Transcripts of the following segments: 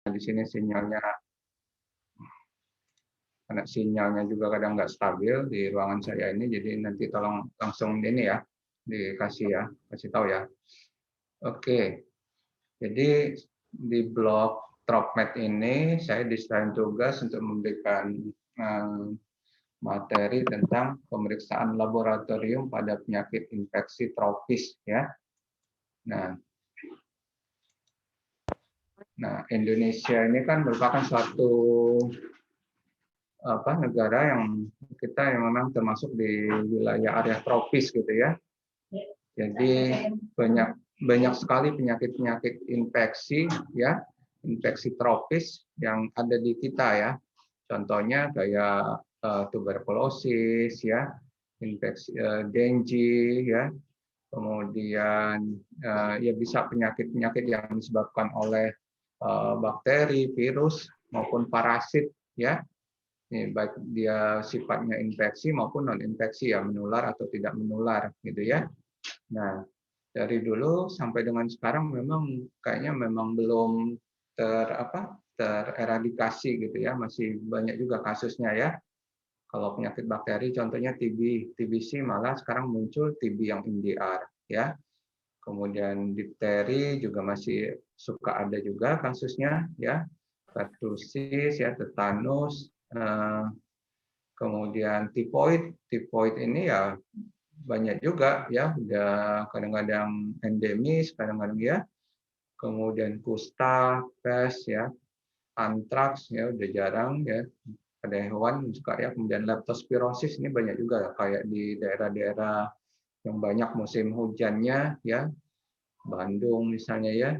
di sini sinyalnya juga kadang nggak stabil di ruangan saya ini, jadi nanti tolong langsung ini ya, kasih tahu ya. Oke, jadi di blok TropMed ini saya diserahin tugas untuk memberikan materi tentang pemeriksaan laboratorium pada penyakit infeksi tropis ya. Nah, Indonesia ini kan merupakan suatu negara yang memang termasuk di wilayah area tropis gitu ya. Jadi banyak sekali penyakit infeksi ya, infeksi tropis yang ada di kita ya. Contohnya kayak tuberkulosis ya, infeksi dengue ya, kemudian ya bisa penyakit-penyakit yang disebabkan oleh bakteri, virus maupun parasit ya. Ini baik dia sifatnya infeksi maupun non infeksi ya, menular atau tidak menular gitu ya. Nah, dari dulu sampai dengan sekarang kayaknya belum tereradikasi gitu ya, masih banyak juga kasusnya ya. Kalau penyakit bakteri contohnya TBC malah sekarang muncul TB yang MDR ya. Kemudian difteri juga masih suka ada juga kasusnya ya. Pertusis ya, tetanus, kemudian tifoid ini ya banyak juga ya, udah kadang-kadang endemis, kadang-kadang ya. Kemudian kusta, pes ya, antraks ya udah jarang ya pada hewan juga ya. Kemudian leptospirosis ini banyak juga kayak di daerah-daerah yang banyak musim hujannya ya, Bandung misalnya ya.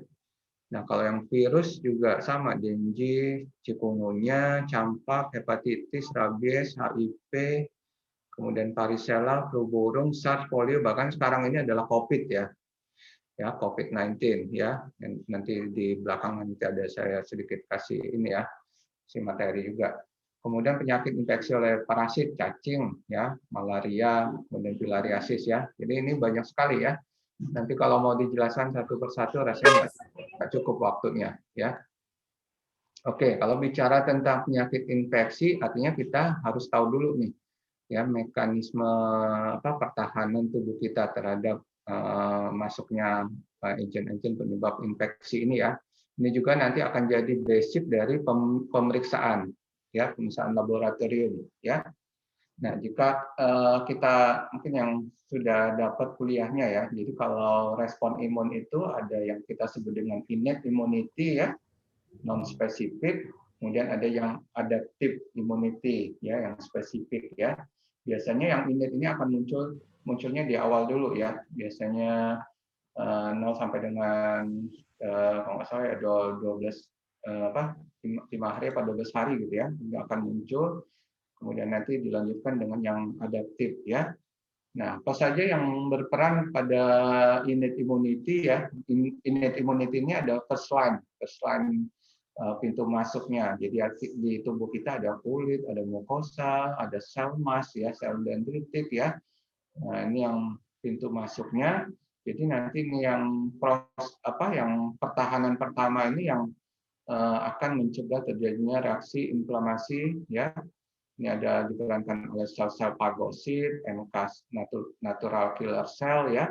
Nah, kalau yang virus juga sama, dengue, chikungunya, campak, hepatitis, rabies, HIV, kemudian varicella, flu burung, SARS, polio, bahkan sekarang ini adalah COVID ya, COVID-19 ya. Nanti di belakang nanti ada saya sedikit kasih ini ya, si materi juga. Kemudian penyakit infeksi oleh parasit, cacing ya, malaria, kemudian filariasis ya. Jadi ini banyak sekali ya. Nanti kalau mau dijelaskan satu persatu rasanya nggak cukup waktunya ya. Oke, kalau bicara tentang penyakit infeksi, artinya kita harus tahu dulu nih ya mekanisme pertahanan tubuh kita terhadap masuknya agent-agent penyebab infeksi ini ya. Ini juga nanti akan jadi basic dari pemeriksaan ya, pemeriksaan laboratorium ya. Nah, jika kita mungkin yang sudah dapat kuliahnya ya, jadi kalau respon imun itu ada yang kita sebut dengan innate immunity ya, non spesifik, kemudian ada yang adaptive immunity ya, yang spesifik ya. Biasanya yang innate ini akan munculnya di awal dulu ya, biasanya 0 sampai dengan kalau nggak salah ya 12 5 hari atau 12 hari gitu ya, akan muncul. Kemudian nanti dilanjutkan dengan yang adaptif ya. Nah, apa saja yang berperan pada innate immunity ya? Innate immunity ini ada first line pintu masuknya. Jadi di tubuh kita ada kulit, ada mukosa, ada sel mas ya, sel dendritik ya. Nah, ini yang pintu masuknya. Jadi nanti ini yang yang pertahanan pertama ini yang akan mencegah terjadinya reaksi inflamasi ya. Ini ada diperankan oleh sel-sel fagosit, NK natural killer cell ya.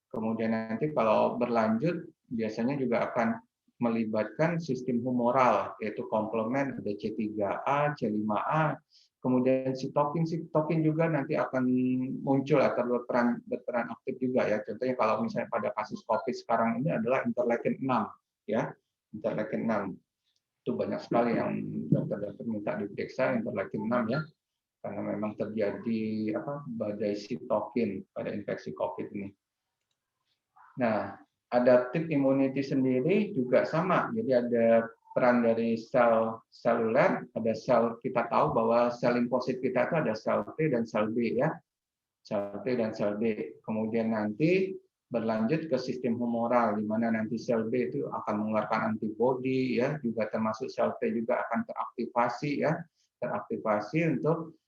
Kemudian nanti kalau berlanjut biasanya juga akan melibatkan sistem humoral yaitu komplement ada C3A, C5A, kemudian sitokin juga nanti akan muncul atau berperan aktif juga ya. Contohnya kalau misalnya pada kasus COVID sekarang ini adalah interleukin 6 ya. Interleukin 6 itu banyak sekali yang dokter-dokter minta diperiksa interleukin 6 ya, karena memang terjadi badai sitokin pada infeksi COVID ini. Nah, adaptive immunity sendiri juga sama, jadi ada peran dari sel seluler, ada sel, kita tahu bahwa sel limfosit kita itu ada sel T dan sel B ya, sel T dan sel B. Kemudian nanti berlanjut ke sistem humoral, di mana nanti sel B itu akan mengeluarkan antibodi ya, juga termasuk sel T juga akan teraktivasi untuk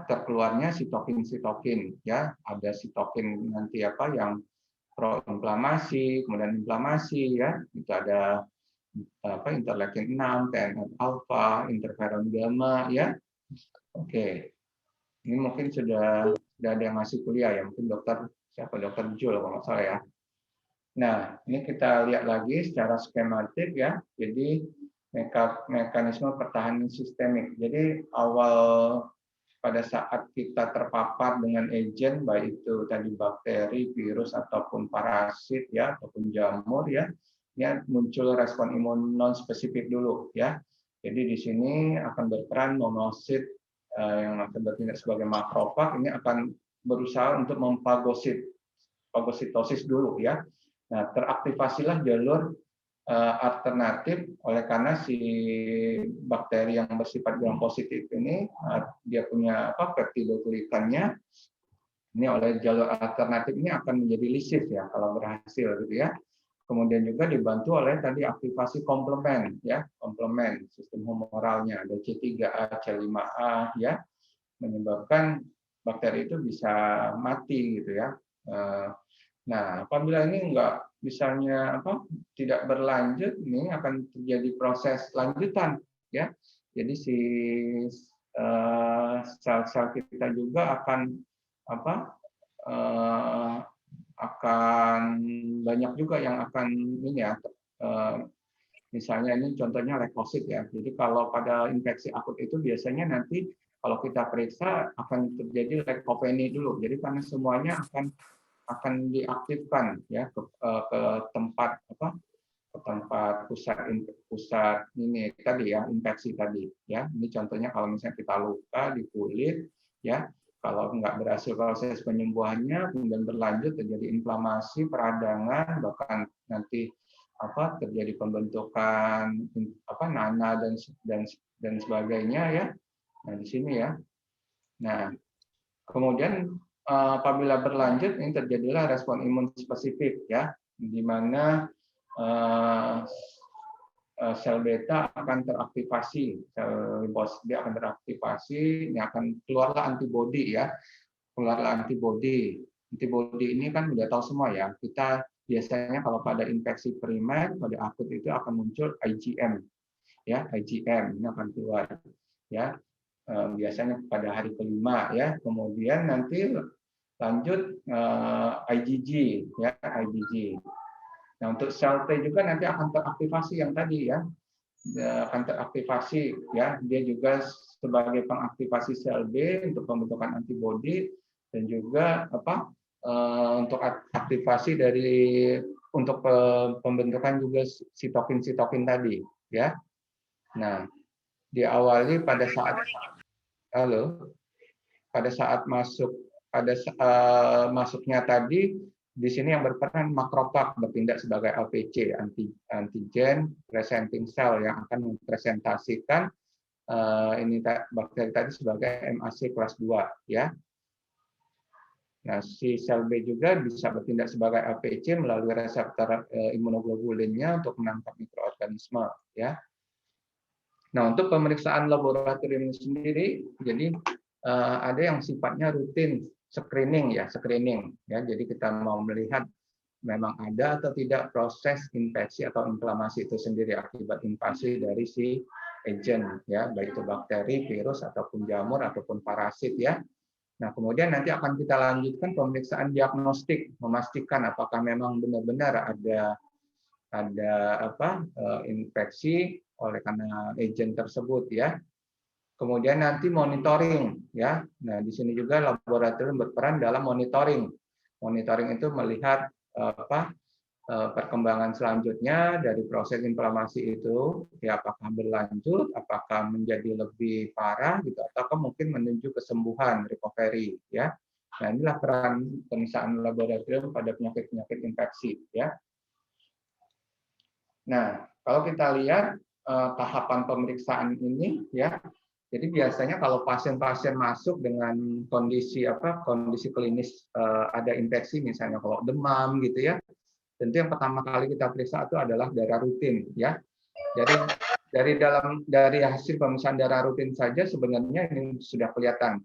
terkeluarnya sitokin ya. Ada sitokin nanti yang proinflamasi, kemudian inflamasi ya, itu ada interleukin 6, TNF alfa, interferon gamma, ya. Oke, ini mungkin sudah ada yang masih kuliah ya, mungkin dokter Jul kalau nggak salah ya. Nah, ini kita lihat lagi secara skematik ya. Jadi mekanisme pertahanan sistemik. Jadi awal pada saat kita terpapar dengan agen, baik itu tadi bakteri, virus ataupun parasit ya, ataupun jamur ya, muncul respon imun non spesifik dulu ya. Jadi di sini akan berperan monosit yang akan bertindak sebagai makrofag, ini akan berusaha untuk fagositosis dulu ya. Nah, teraktivasilah jalur alternatif oleh karena si bakteri yang bersifat gram positif ini dia punya peptidoglikannya ini oleh jalur alternatif ini akan menjadi lisis ya kalau berhasil gitu ya. Kemudian juga dibantu oleh tadi aktivasi komplement ya, komplement sistem humoralnya ada C3A, C5A ya, menyebabkan bakteri itu bisa mati gitu ya. Nah, apabila ini misalnya tidak berlanjut, ini akan terjadi proses lanjutan, ya. Jadi si sel-sel kita juga akan banyak juga yang akan ini ya. Misalnya ini contohnya leukosit ya. Jadi kalau pada infeksi akut itu biasanya nanti kalau kita periksa akan terjadi leukopenia dulu. Jadi karena semuanya akan diaktifkan ya ke tempat ke tempat pusat ini tadi ya, infeksi tadi ya. Ini contohnya kalau misalnya kita luka di kulit ya, kalau nggak berhasil proses penyembuhannya kemudian berlanjut terjadi inflamasi, peradangan, bahkan nanti terjadi pembentukan nanah dan sebagainya ya. Nah, di sini ya. Nah, kemudian apabila berlanjut ini terjadilah respon imun spesifik ya, di mana sel beta akan teraktivasi, sel limfosit dia akan teraktivasi, ini akan keluarlah antibodi ya, keluarlah antibodi. Antibodi ini kan udah tahu semua ya, kita biasanya kalau pada infeksi primer, pada akut itu akan muncul IgM ya, IgM ini akan keluar ya. Biasanya pada hari kelima ya, kemudian nanti lanjut IgG ya, IgG. Nah, untuk sel T juga nanti akan teraktivasi yang tadi ya, akan teraktivasi ya, dia juga sebagai pengaktifasi sel B untuk pembentukan antibodi dan juga untuk aktivasi untuk pembentukan juga sitokin tadi ya. Nah, diawali pada saat masuknya tadi di sini yang berperan makrofag bertindak sebagai APC antigen presenting cell yang akan mempresentasikan ini bakteri tadi sebagai MAC kelas 2 ya. Nah, si sel B juga bisa bertindak sebagai APC melalui reseptor imunoglobulinnya untuk menangkap mikroorganisme ya. Nah, untuk pemeriksaan laboratorium sendiri, jadi ada yang sifatnya rutin screening ya. Jadi kita mau melihat memang ada atau tidak proses infeksi atau inflamasi itu sendiri akibat invasi dari si agent ya, baik itu bakteri, virus ataupun jamur ataupun parasit ya. Nah, kemudian nanti akan kita lanjutkan pemeriksaan diagnostik, memastikan apakah memang benar-benar ada infeksi oleh karena agent tersebut ya. Kemudian nanti monitoring ya. Nah, di sini juga laboratorium berperan dalam monitoring. Monitoring itu melihat perkembangan selanjutnya dari proses inflamasi itu ya, apakah berlanjut, apakah menjadi lebih parah gitu atau mungkin menuju kesembuhan, recovery ya. Nah, inilah peran pemeriksaan laboratorium pada penyakit-penyakit infeksi ya. Nah, kalau kita lihat tahapan pemeriksaan ini ya, jadi biasanya kalau pasien-pasien masuk dengan kondisi klinis ada infeksi, misalnya kalau demam gitu ya, tentu yang pertama kali kita periksa itu adalah darah rutin ya. Jadi dari hasil pemeriksaan darah rutin saja sebenarnya ini sudah kelihatan,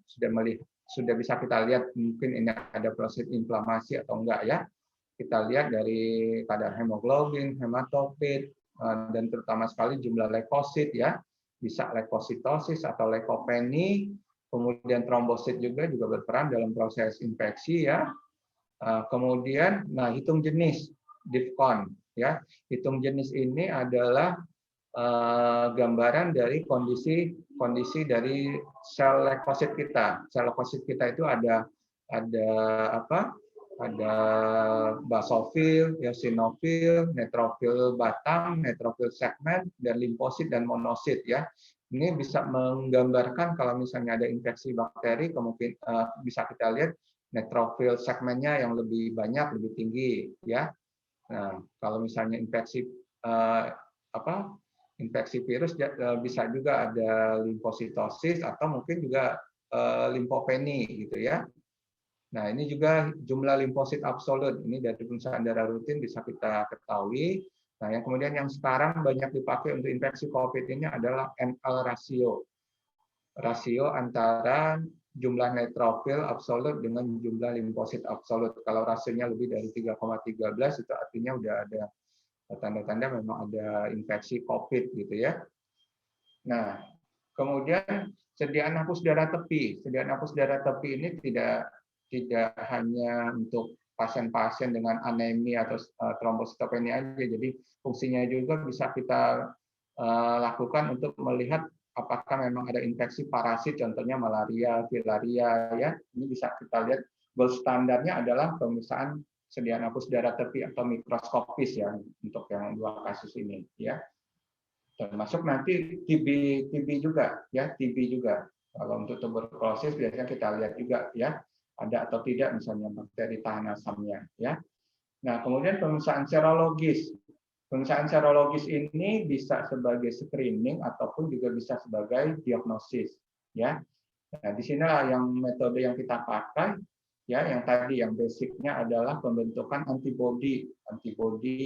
sudah bisa kita lihat mungkin ini ada proses inflamasi atau enggak ya. Kita lihat dari kadar hemoglobin, hematokrit, dan terutama sekali jumlah leukosit ya, bisa leukositosis atau leukopenia, kemudian trombosit juga berperan dalam proses infeksi ya. Kemudian, nah hitung jenis DIFCON ya, hitung jenis ini adalah gambaran dari kondisi dari sel leukosit kita. Sel leukosit kita itu ada apa? Ada basofil, eosinofil, neutrofil batang, neutrofil segmen, dan limfosit dan monosit ya. Ini bisa menggambarkan kalau misalnya ada infeksi bakteri, kemungkinan bisa kita lihat neutrofil segmennya yang lebih banyak, lebih tinggi ya. Nah, kalau misalnya infeksi infeksi virus bisa juga ada limfositosis atau mungkin juga limfopenia gitu ya. Nah, ini juga jumlah limfosit absolut. Ini dari pemeriksaan darah rutin bisa kita ketahui. Nah, yang kemudian yang sekarang banyak dipakai untuk infeksi COVID ini adalah NL rasio. Rasio antara jumlah neutrofil absolut dengan jumlah limfosit absolut. Kalau rasionya lebih dari 3,13 itu artinya udah ada tanda-tanda memang ada infeksi COVID gitu ya. Nah, kemudian sediaan hapus darah tepi. Sediaan hapus darah tepi ini tidak hanya untuk pasien-pasien dengan anemia atau trombositopenia aja. Jadi fungsinya juga bisa kita lakukan untuk melihat apakah memang ada infeksi parasit, contohnya malaria, filaria ya. Ini bisa kita lihat gold standarnya adalah pemeriksaan sediaan hapus darah tepi atau mikroskopis ya untuk yang dua kasus ini ya. Termasuk nanti TB juga ya, TB juga. Kalau untuk tuberkulosis biasanya kita lihat juga ya, ada atau tidak misalnya bakteri tahan asamnya ya. Nah, kemudian pemeriksaan serologis. Pemeriksaan serologis ini bisa sebagai screening ataupun juga bisa sebagai diagnosis ya. Nah, di sinilah yang metode yang kita pakai ya, yang tadi yang basicnya adalah pembentukan antibodi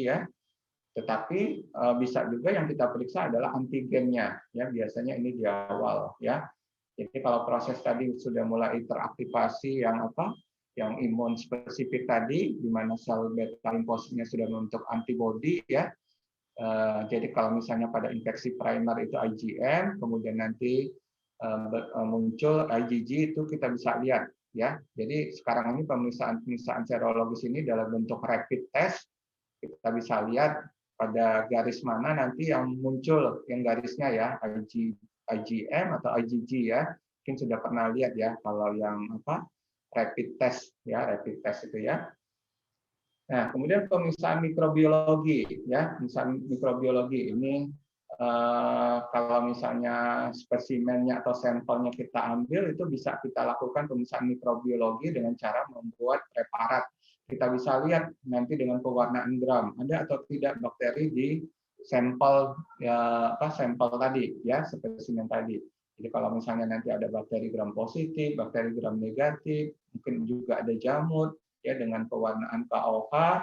ya. Tetapi bisa juga yang kita periksa adalah antigennya ya, biasanya ini di awal ya. Jadi kalau proses tadi sudah mulai teraktivasi yang imun spesifik tadi, di mana sel beta limfositnya sudah membentuk antibodi ya. Jadi kalau misalnya pada infeksi primer itu IgM, kemudian nanti muncul IgG, itu kita bisa lihat ya. Jadi sekarang ini pemeriksaan serologis ini dalam bentuk rapid test, kita bisa lihat pada garis mana nanti yang muncul, yang garisnya ya IgM atau IgG ya. Mungkin sudah pernah lihat ya kalau yang rapid test ya, rapid test itu ya. Nah, kemudian pemeriksaan mikrobiologi ya, pemeriksaan mikrobiologi ini kalau misalnya spesimennya atau sampelnya kita ambil, itu bisa kita lakukan pemeriksaan mikrobiologi dengan cara membuat preparat. Kita bisa lihat nanti dengan pewarnaan gram ada atau tidak bakteri di sampel ya, sampel tadi ya, spesimen tadi. Jadi kalau misalnya nanti ada bakteri gram positif, bakteri gram negatif, mungkin juga ada jamur ya, dengan pewarnaan KOH,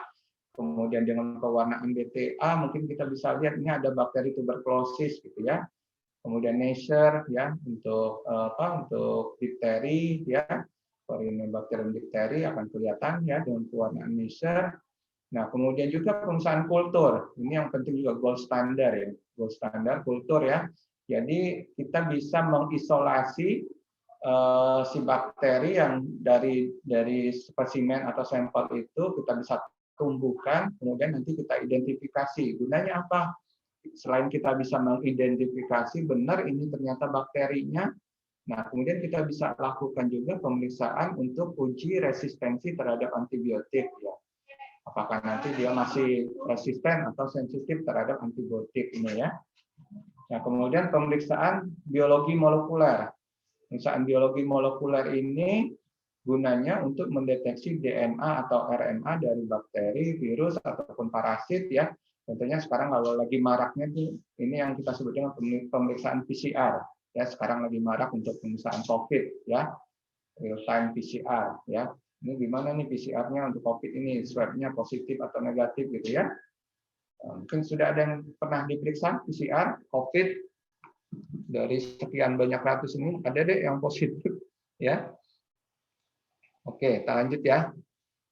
kemudian dengan pewarnaan BTA mungkin kita bisa lihat ini ada bakteri tuberkulosis gitu ya. Kemudian Neisser ya untuk untuk difteri ya, Corynebacterium diphtheri akan kelihatan ya dengan pewarnaan Neisser. Nah, kemudian juga pemeriksaan kultur. Ini yang penting juga, gold standar ya. Gold standar kultur ya. Jadi kita bisa mengisolasi si bakteri yang dari spesimen atau sampel itu kita bisa tumbuhkan, kemudian nanti kita identifikasi. Gunanya apa? Selain kita bisa mengidentifikasi benar ini ternyata bakterinya, nah kemudian kita bisa lakukan juga pemeriksaan untuk uji resistensi terhadap antibiotik ya. Apakah nanti dia masih resisten atau sensitif terhadap antibiotik ini ya. Nah, kemudian pemeriksaan biologi molekuler. Pemeriksaan biologi molekuler ini gunanya untuk mendeteksi DNA atau RNA dari bakteri, virus ataupun parasit ya. Tentunya sekarang kalau lagi maraknya ini yang kita sebut dengan pemeriksaan PCR ya. Sekarang lagi marak untuk pemeriksaan COVID ya, real time PCR ya. Ini gimana nih PCR-nya untuk COVID ini, swab-nya positif atau negatif gitu ya. Mungkin sudah ada yang pernah diperiksa PCR COVID dari sekian banyak ratus ini, ada deh yang positif ya. Oke, kita lanjut ya.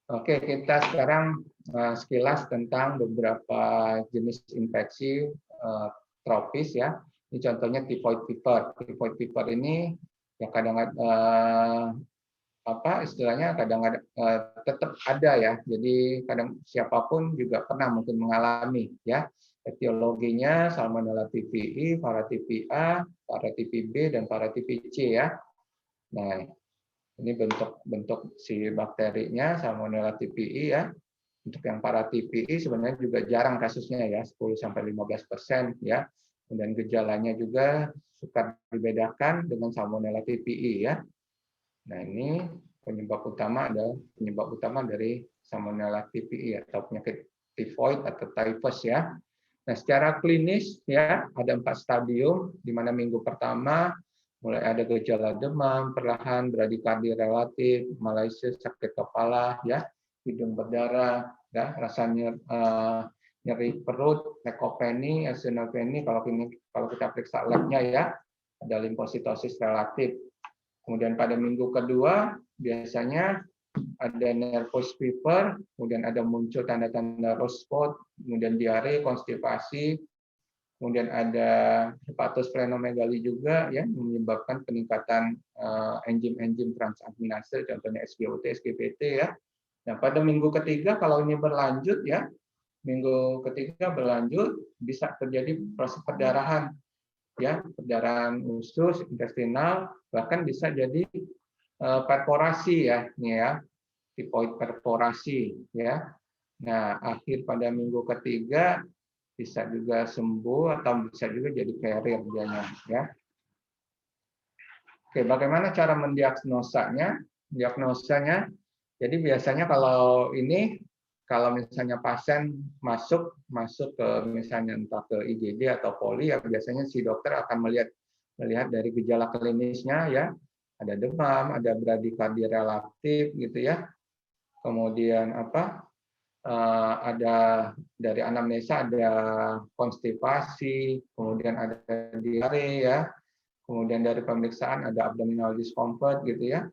Oke, kita sekarang sekilas tentang beberapa jenis infeksi tropis ya. Ini contohnya typhoid fever. Typhoid fever ini ya kadang-kadang istilahnya kadang-kadang tetap ada ya. Jadi kadang siapapun juga pernah mungkin mengalami ya. Etiologinya Salmonella typhi, Paratipi A, Paratipi B, dan Paratipi C ya. Nah, ini bentuk si bakterinya Salmonella typhi ya. Untuk yang Paratipi sebenarnya juga jarang kasusnya ya, 10-15% ya. Kemudian gejalanya juga suka dibedakan dengan Salmonella typhi ya. Nah, ini penyebab utama dari Salmonella typhi atau penyakit tifoid atau typhus ya. Nah, secara klinis ya ada 4 stadium, di mana minggu pertama mulai ada gejala demam, perlahan bradikardi relatif, malaise, sakit kepala ya, hidung berdarah, ya, rasanya nyeri perut, leukopeni, eosinofeni kalau kita periksa labnya ya, ada limfositosis relatif. Kemudian pada minggu kedua biasanya ada nervous fever, kemudian ada muncul tanda-tanda rose spot, kemudian diare, konstipasi, kemudian ada hepatosplenomegali juga ya menyebabkan peningkatan enzim-enzim transaminase, contohnya SGOT, SGPT ya. Nah, pada minggu ketiga kalau ini berlanjut ya, minggu ketiga berlanjut bisa terjadi proses perdarahan ya, perdarahan usus, intestinal, bahkan bisa jadi perforasi ya, nih ya, tipoid perforasi ya. Nah, akhir pada minggu ketiga bisa juga sembuh atau bisa juga jadi carrier dianya ya. Oke, bagaimana cara mendiagnosanya? Diagnosanya, jadi biasanya kalau misalnya pasien masuk ke misalnya entah ke IGD atau poli, ya biasanya si dokter akan melihat dari gejala klinisnya ya, ada demam, ada bradikardi relatif gitu ya, kemudian ada dari anamnesa ada konstipasi, kemudian ada diare ya, kemudian dari pemeriksaan ada abdominal discomfort gitu ya.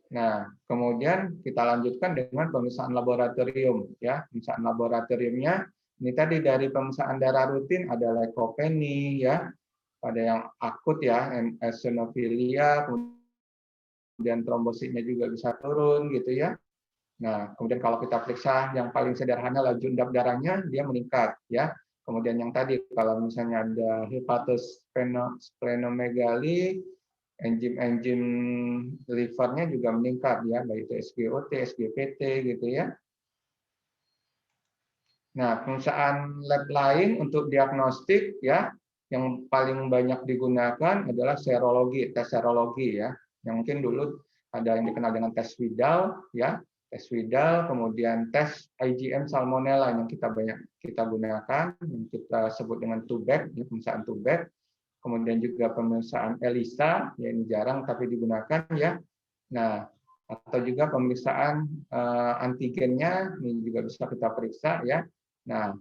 Nah, kemudian kita lanjutkan dengan pemeriksaan laboratorium ya. Pemeriksaan laboratoriumnya ini tadi dari pemeriksaan darah rutin ada leukopeni ya, pada yang akut ya, eosinofilia, kemudian trombositnya juga bisa turun gitu ya. Nah, kemudian kalau kita periksa yang paling sederhana laju endap darahnya dia meningkat ya. Kemudian yang tadi kalau misalnya ada hepatosplenomegali, enzim-enzim livernya juga meningkat ya, baik itu SGOT, SGPT gitu ya. Nah, pemeriksaan lab lain untuk diagnostik ya, yang paling banyak digunakan adalah serologi, tes serologi ya. Yang mungkin dulu ada yang dikenal dengan tes Widal ya, tes Widal, kemudian tes IgM Salmonella yang kita gunakan, yang kita sebut dengan TUBEC, pemeriksaan TUBEC. Kemudian juga pemeriksaan ELISA, ya ini jarang tapi digunakan ya. Nah, atau juga pemeriksaan antigennya ini juga bisa kita periksa ya. Nah,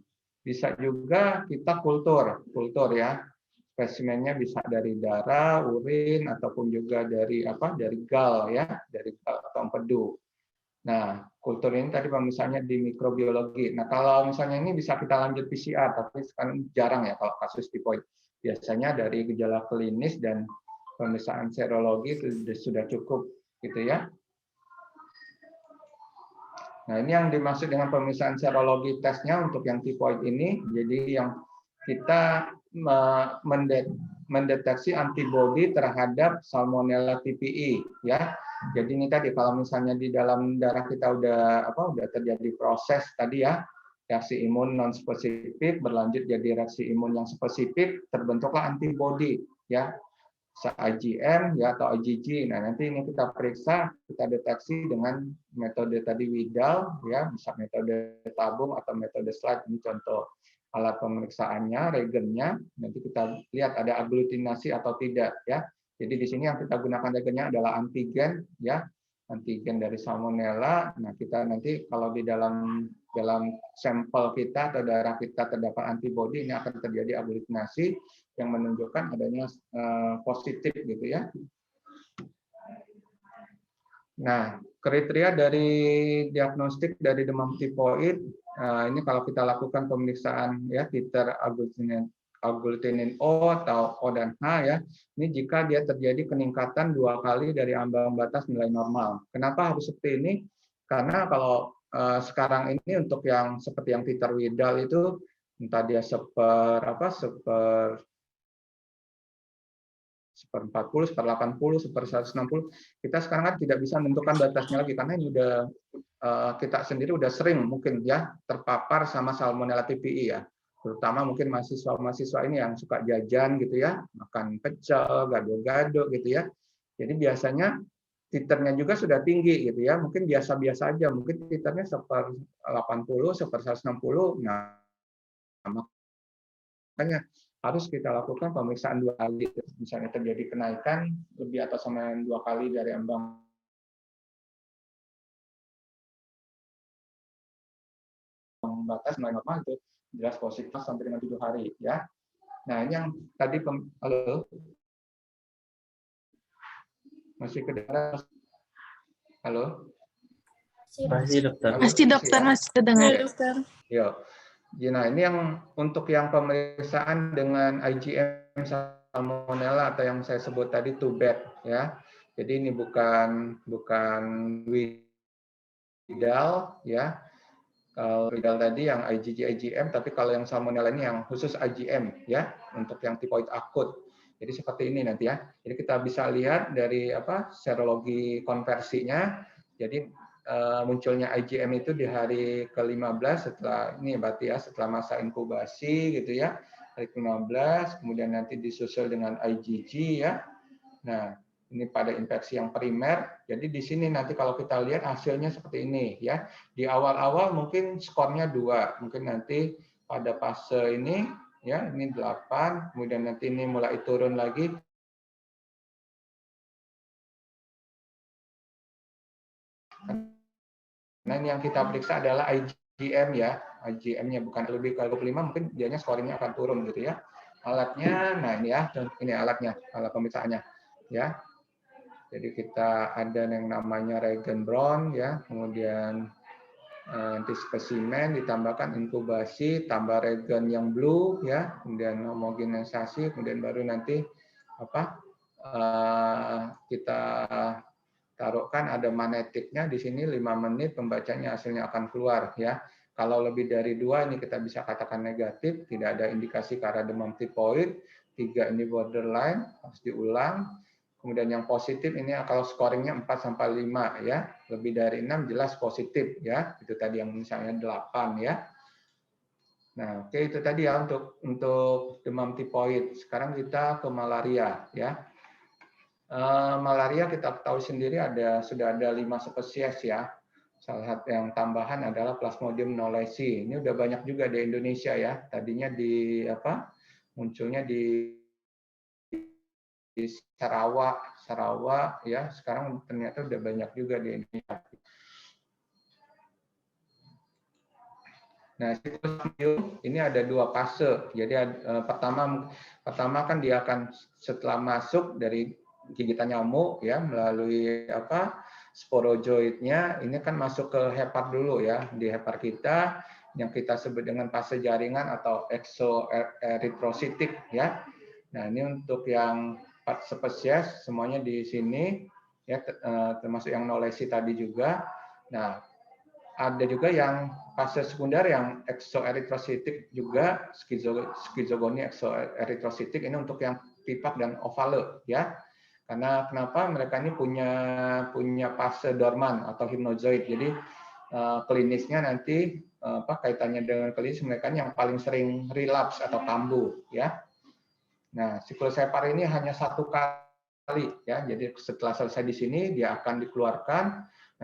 bisa juga kita kultur ya. Spesimennya bisa dari darah, urin ataupun juga dari gal ya, dari gal atau empedu. Nah, kultur ini tadi misalnya di mikrobiologi. Nah, kalau misalnya ini bisa kita lanjut PCR, tapi sekarang jarang ya kalau kasus tipoid. Biasanya dari gejala klinis dan pemeriksaan serologi sudah cukup gitu ya. Nah, ini yang dimaksud dengan pemeriksaan serologi tesnya untuk yang tipoid ini. Jadi yang kita mendeteksi antibodi terhadap Salmonella typhi ya. Jadi ini tadi kalau misalnya di dalam darah kita udah terjadi proses tadi ya, reaksi imun non spesifik berlanjut jadi reaksi imun yang spesifik, terbentuklah antibodi ya, IgM ya atau IgG. Nah, nanti ini kita periksa, kita deteksi dengan metode tadi Widal ya, bisa metode tabung atau metode slide. Ini contoh alat pemeriksaannya, reagennya. Nanti kita lihat ada aglutinasi atau tidak ya. Jadi di sini yang kita gunakan reagennya adalah antigen ya, antigen dari Salmonella. Nah, kita nanti kalau di dalam sampel kita atau darah kita terdapat antibodi, ini akan terjadi aglutinasi yang menunjukkan adanya positif gitu ya. Nah, kriteria dari diagnostik dari demam tipoid, ini kalau kita lakukan pemeriksaan ya titer agglutinin O atau O dan H ya, ini jika dia terjadi peningkatan 2 kali dari ambang batas nilai normal. Kenapa harus seperti ini? Karena kalau sekarang ini untuk yang seperti yang titer Widal itu entah dia seper 40, seper 80, seper 160, kita sekarang kan tidak bisa menentukan batasnya lagi karena ini udah kita sendiri udah sering mungkin ya terpapar sama Salmonella TPI ya. Terutama mungkin mahasiswa-mahasiswa ini yang suka jajan gitu ya, makan pecel, gado-gado gitu ya. Jadi biasanya titernya juga sudah tinggi gitu ya. Mungkin biasa-biasa aja, mungkin titernya seper 80, seper 160. Nah, makanya harus kita lakukan pemeriksaan 2 kali. Misalnya terjadi kenaikan lebih atau sama 2 kali dari ambang batas nilai normal itu jelas positif sampai dengan 7 hari ya. Nah ini yang tadi halo masih kedengaran? Halo? Masih dokter. Masih dokter, masih terdengar. Yo. Nah, ini yang untuk yang pemeriksaan dengan IgM Salmonella atau yang saya sebut tadi TUBET ya. Jadi ini bukan Widal ya. Kalau Widal tadi yang IgG IgM, tapi kalau yang Salmonella ini yang khusus IgM ya untuk yang tipoid akut. Jadi seperti ini nanti ya. Jadi kita bisa lihat dari serologi konversinya. Jadi munculnya IgM itu di hari ke-15 setelah ini berarti ya setelah masa inkubasi gitu ya. Hari ke-15 kemudian nanti disusul dengan IgG ya. Nah, ini pada infeksi yang primer. Jadi di sini nanti kalau kita lihat hasilnya seperti ini ya. Di awal-awal mungkin skornya 2, mungkin nanti pada fase ini ya ini 8, kemudian nanti ini mulai turun lagi. Nah, ini yang kita periksa adalah IgM ya. IgM-nya bukan lebih ke 25, mungkin dianya scoringnya akan turun gitu ya. Alatnya, nah ini ya, ini alatnya, alat pemeriksaannya ya. Jadi kita ada yang namanya reagen Brown ya, kemudian nanti spesimen ditambahkan inkubasi, tambah reagen yang blue ya, kemudian homogenisasi, kemudian baru nanti kita taruhkan ada magnetiknya di sini 5 menit pembacanya hasilnya akan keluar ya. Kalau lebih dari 2 ini kita bisa katakan negatif, tidak ada indikasi ke arah demam tipoid. 3 ini borderline, harus diulang. Kemudian yang positif ini kalau scoringnya 4 sampai 5 ya, lebih dari 6 jelas positif ya. Itu tadi yang misalnya 8 ya. Nah, oke itu tadi ya untuk demam tipoid. Sekarang kita ke malaria ya. Malaria kita tahu sendiri sudah ada 5 spesies ya. Salah satu yang tambahan adalah Plasmodium knowlesi. Ini udah banyak juga di Indonesia ya. Tadinya munculnya di Sarawak ya. Sekarang ternyata udah banyak juga di Indonesia. Nah, ini ada 2 fase. Jadi pertama kan dia akan setelah masuk dari gigitan nyamuk ya melalui sporozoidnya ini kan masuk ke hepar dulu ya. Di hepar kita yang kita sebut dengan fase jaringan atau exoeritrositik ya. Nah, ini untuk yang 4 spesies semuanya di sini ya termasuk yang knowlesi tadi juga. Nah, ada juga yang fase sekunder yang exoeritrositik juga, skizogoni exoeritrositik ini untuk yang pipak dan ovale ya. Karena kenapa mereka ini punya fase dorman atau hipnozoid. Jadi klinisnya nanti kaitannya dengan klinis mereka yang paling sering relapse atau kambuh ya. Nah, siklus hepar ini hanya 1 kali ya. Jadi setelah selesai di sini dia akan dikeluarkan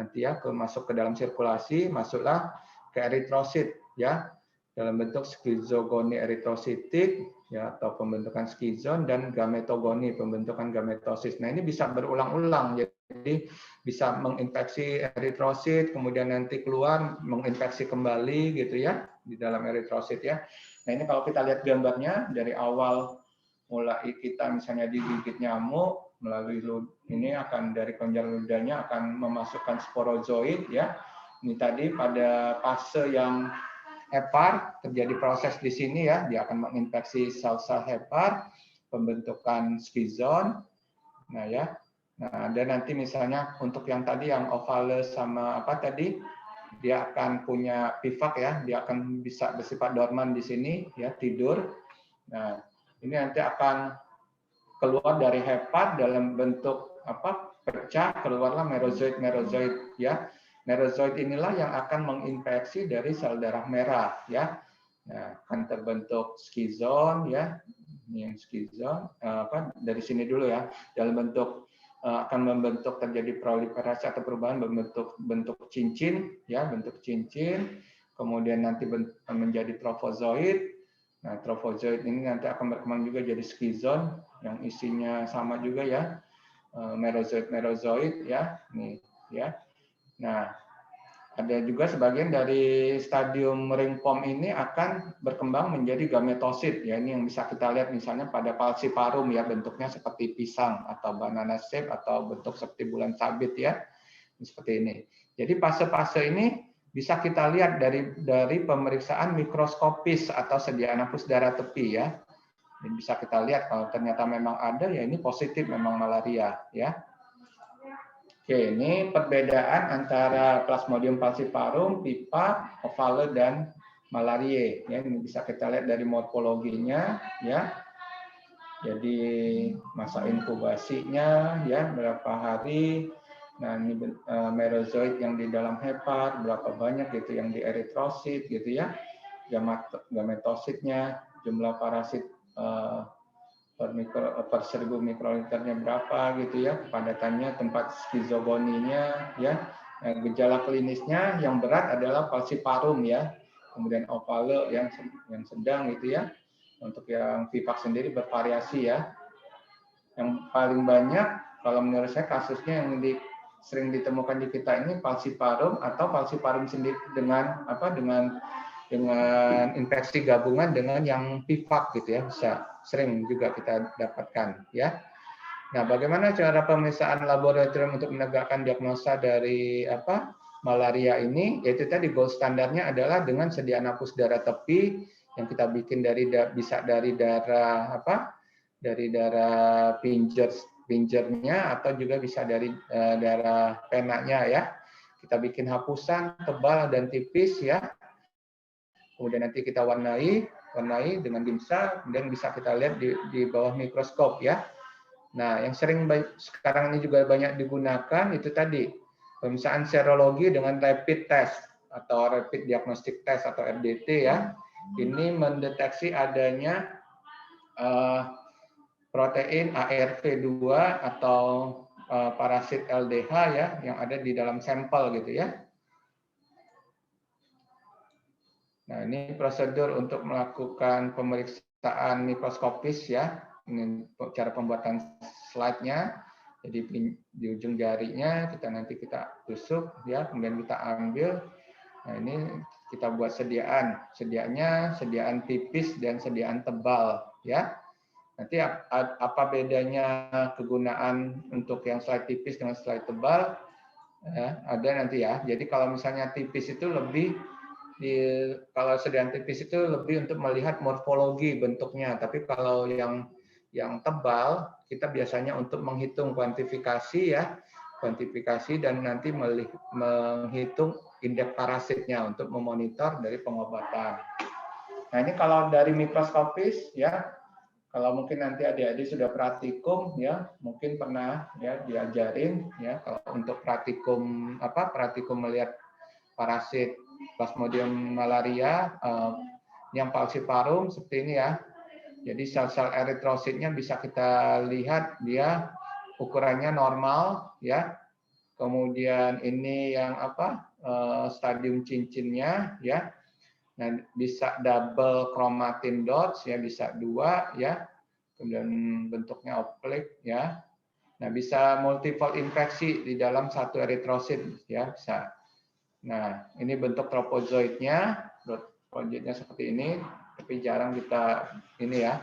nanti ya masuk ke dalam sirkulasi, masuklah ke eritrosit ya dalam bentuk skizogoni eritrositik ya atau pembentukan skizon dan gametogoni pembentukan gametosis. Nah, ini bisa berulang-ulang jadi bisa menginfeksi eritrosit kemudian nanti keluar menginfeksi kembali gitu ya di dalam eritrosit ya. Nah, ini kalau kita lihat gambarnya dari awal mulai kita misalnya digigit nyamuk melalui ini akan dari kelenjar ludahnya akan memasukkan sporozoid ya. Ini tadi pada fase yang hepar terjadi proses di sini ya, dia akan menginfeksi sel-sel hepar, pembentukan skizon. Nah ya. Nah, dan nanti misalnya untuk yang tadi yang ovale sama apa tadi, dia akan punya pivak ya, dia akan bisa bersifat dorman di sini ya, tidur. Nah, ini nanti akan keluar dari hepat dalam bentuk apa? Pecah, keluarlah merozoid ya. Merozoid inilah yang akan menginfeksi dari sel darah merah ya. Nah, akan terbentuk skizon ya. Ini yang skizon apa dari sini dulu ya. Dalam bentuk akan membentuk terjadi proliferasi atau perubahan bentuk cincin ya, bentuk cincin. Kemudian nanti menjadi trofozoid. Nah, trofozoid ini nanti akan berkembang juga jadi skizon yang isinya sama juga ya, merozoid ya, nih ya. Nah, ada juga sebagian dari stadium ring worm ini akan berkembang menjadi gametosit ya, ini yang bisa kita lihat misalnya pada falciparum ya, bentuknya seperti pisang atau banana shape atau bentuk seperti bulan sabit ya, seperti ini. Jadi fase-fase ini bisa kita lihat dari pemeriksaan mikroskopis atau sediaan nafas darah tepi ya. Ini bisa kita lihat kalau ternyata memang ada ya ini positif memang malaria ya. Oke, ini perbedaan antara Plasmodium falciparum, pipa, ovale dan malaria. Ya, ini bisa kita lihat dari morfologinya ya. Jadi masa inkubasinya ya berapa hari. Nah, ini merozoid yang di dalam hepar, berapa banyak gitu yang di eritrosit gitu ya. Gametositnya, jumlah parasit per 1000 mikroliternya berapa gitu ya, kepadatannya, tempat skizogoninya ya. Nah, gejala klinisnya yang berat adalah falciparum ya. Kemudian ovale yang sedang gitu ya. Untuk yang vivax sendiri bervariasi ya. Yang paling banyak kalau menurut saya kasusnya yang sering ditemukan di kita ini falciparum atau falciparum sendiri dengan infeksi gabungan dengan yang pivak gitu ya, bisa sering juga kita dapatkan ya. Nah, bagaimana cara pemeriksaan laboratorium untuk menegakkan diagnosa dari malaria ini? Yaitu tadi gold standarnya adalah dengan sediaan nafas darah tepi yang kita bikin bisa dari darah dari darah pinjernya atau juga bisa dari darah penanya ya. Kita bikin hapusan tebal dan tipis ya. Kemudian nanti kita warnai dengan dimsa, kemudian bisa kita lihat di bawah mikroskop ya. Nah, yang sering sekarang ini juga banyak digunakan itu tadi pemeriksaan serologi dengan rapid test atau rapid diagnostic test atau RDT ya. Ini mendeteksi adanya protein ARV2 atau parasit LDH ya yang ada di dalam sampel gitu ya. Nah, ini prosedur untuk melakukan pemeriksaan mikroskopis ya. Ini cara pembuatan slide-nya. Jadi di ujung jarinya nanti kita tusuk ya, kemudian kita ambil. Nah, ini kita buat sediaan tipis dan sediaan tebal ya. Nanti apa bedanya kegunaan untuk yang slide tipis dengan slide tebal? Ya, ada nanti ya. Jadi kalau misalnya tipis itu kalau sediaan tipis itu lebih untuk melihat morfologi bentuknya, tapi kalau yang tebal kita biasanya untuk menghitung kuantifikasi dan nanti menghitung indeks parasitnya untuk memonitor dari pengobatan. Nah, ini kalau dari mikroskopis ya, kalau mungkin nanti adik-adik sudah praktikum ya, mungkin pernah ya diajarin ya kalau untuk praktikum melihat parasit Plasmodium malaria yang falciparum seperti ini ya. Jadi sel-sel eritrositnya bisa kita lihat dia ukurannya normal ya. Kemudian ini yang stadium cincinnya ya. Nah, bisa double chromatin dots ya, bisa 2 ya. Kemudian bentuknya oblique ya. Nah, bisa multiple infeksi di dalam satu eritrosit ya, bisa. Nah, ini bentuk tropozoidnya seperti ini, tapi jarang kita ini ya.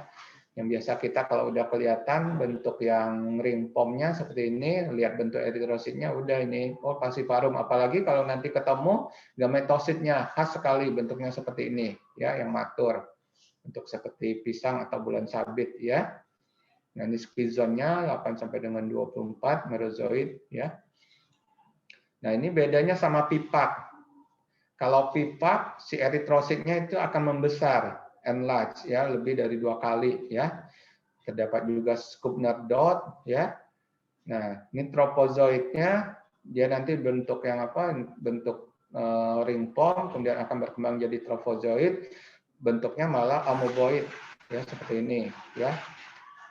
Yang biasa kita kalau udah kelihatan bentuk yang ring formnya seperti ini, lihat bentuk eritrositnya, udah ini, oh falciparum. Apalagi kalau nanti ketemu gametositnya, khas sekali bentuknya seperti ini, ya, yang matur, bentuk seperti pisang atau bulan sabit, ya. Nah, ini skizonnya 8 sampai dengan 24 merozoid, ya. Nah, ini bedanya sama pipak. Kalau pipak, si eritrositnya itu akan membesar, enlarge, ya, lebih dari 2 kali, ya. Terdapat juga Schubner dot, ya. Nah, ini tropozoitnya, dia nanti bentuk yang apa? Bentuk ring form, kemudian akan berkembang jadi trofozoid, bentuknya malah amoeboid, ya, seperti ini, ya.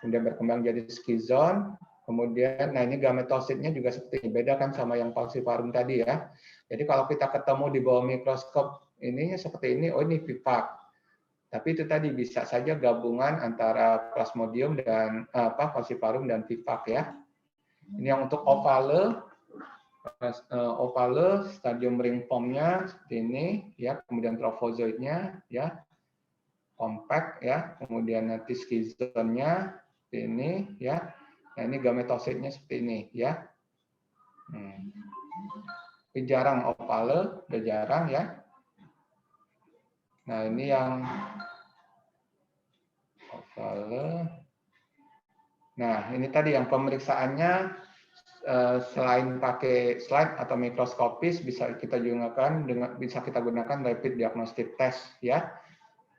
Kemudian berkembang jadi skizon, kemudian, nah ini gametositnya juga seperti ini, beda kan sama yang falciparum tadi, ya. Jadi kalau kita ketemu di bawah mikroskop ininya seperti ini, oh ini pipak. Tapi itu tadi bisa saja gabungan antara plasmodium dan falciparum dan pipak, ya. Ini yang untuk ovale, stadium ring formnya seperti ini, ya. Kemudian trofozoidnya, ya, compact, ya. Kemudian nanti skizonnya seperti ini, ya. Nah ini gametositnya seperti ini, ya. Ini jarang ovale, udah jarang, ya. Nah ini yang ovale. Nah ini tadi yang pemeriksaannya selain pakai slide atau mikroskopis bisa kita gunakan rapid diagnostic test, ya.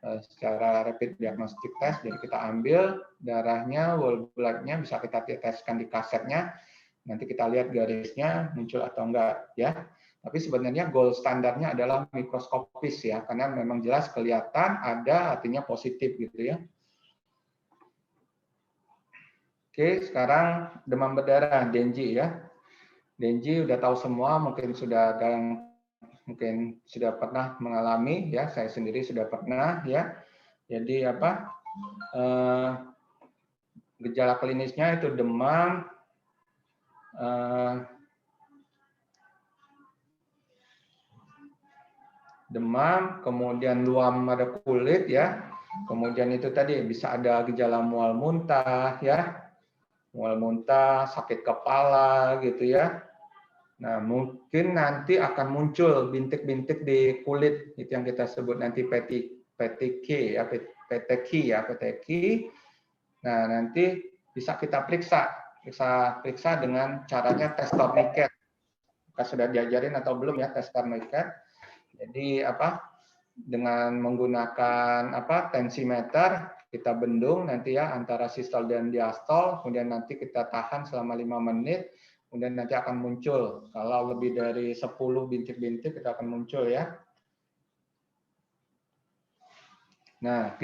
Secara rapid diagnostic test, jadi kita ambil darahnya, whole blood-nya, bisa kita teskan di kasetnya. Nanti kita lihat garisnya muncul atau enggak, ya. Tapi sebenarnya gold standarnya adalah mikroskopis, ya, karena memang jelas kelihatan ada, artinya positif gitu, ya. Oke, sekarang demam berdarah, Denji, ya. Denji udah tahu semua, mungkin sudah ada yang mungkin sudah pernah mengalami, ya. Saya sendiri sudah pernah, ya. Jadi apa? Gejala klinisnya itu demam, kemudian luam pada kulit, ya. Kemudian itu tadi bisa ada gejala mual muntah, ya. Mual muntah, sakit kepala gitu, ya. Nah, mungkin nanti akan muncul bintik-bintik di kulit, itu yang kita sebut nanti PTK, ya, PTK. Nah, nanti bisa kita periksa dengan caranya tes tourniquet. Kita sudah diajarin atau belum, ya, tes tourniquet. Jadi apa? Dengan menggunakan tensimeter, kita bendung nanti, ya, antara sistol dan diastol, kemudian nanti kita tahan selama 5 menit, kemudian nanti akan muncul. Kalau lebih dari 10 bintik-bintik kita akan muncul, ya. Nah,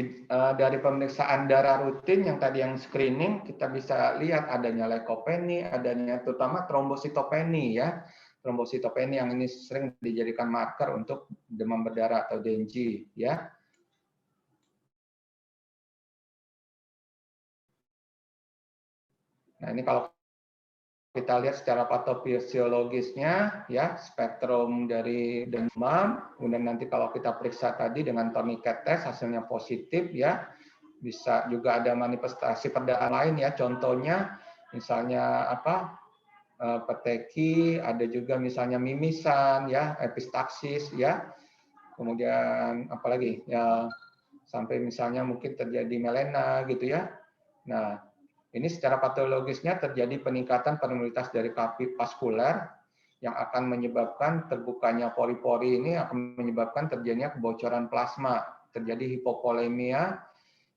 dari pemeriksaan darah rutin yang tadi yang screening, kita bisa lihat adanya leukopeni, adanya terutama trombositopeni, ya. Trombositopeni yang ini sering dijadikan marker untuk demam berdarah atau Dengue, ya. Nah, ini kalau kita lihat secara patofisiologisnya, ya, spektrum dari demam, kemudian nanti kalau kita periksa tadi dengan tourniquet test hasilnya positif, ya. Bisa juga ada manifestasi perdaan lain, ya, contohnya misalnya peteki, ada juga misalnya mimisan, ya, epistaksis, ya. Kemudian apalagi, ya, sampai misalnya mungkin terjadi melena gitu, ya. Nah, ini secara patologisnya terjadi peningkatan permeabilitas dari kapit vaskuler yang akan menyebabkan terbukanya pori-pori, ini akan menyebabkan terjadinya kebocoran plasma, terjadi hipovolemia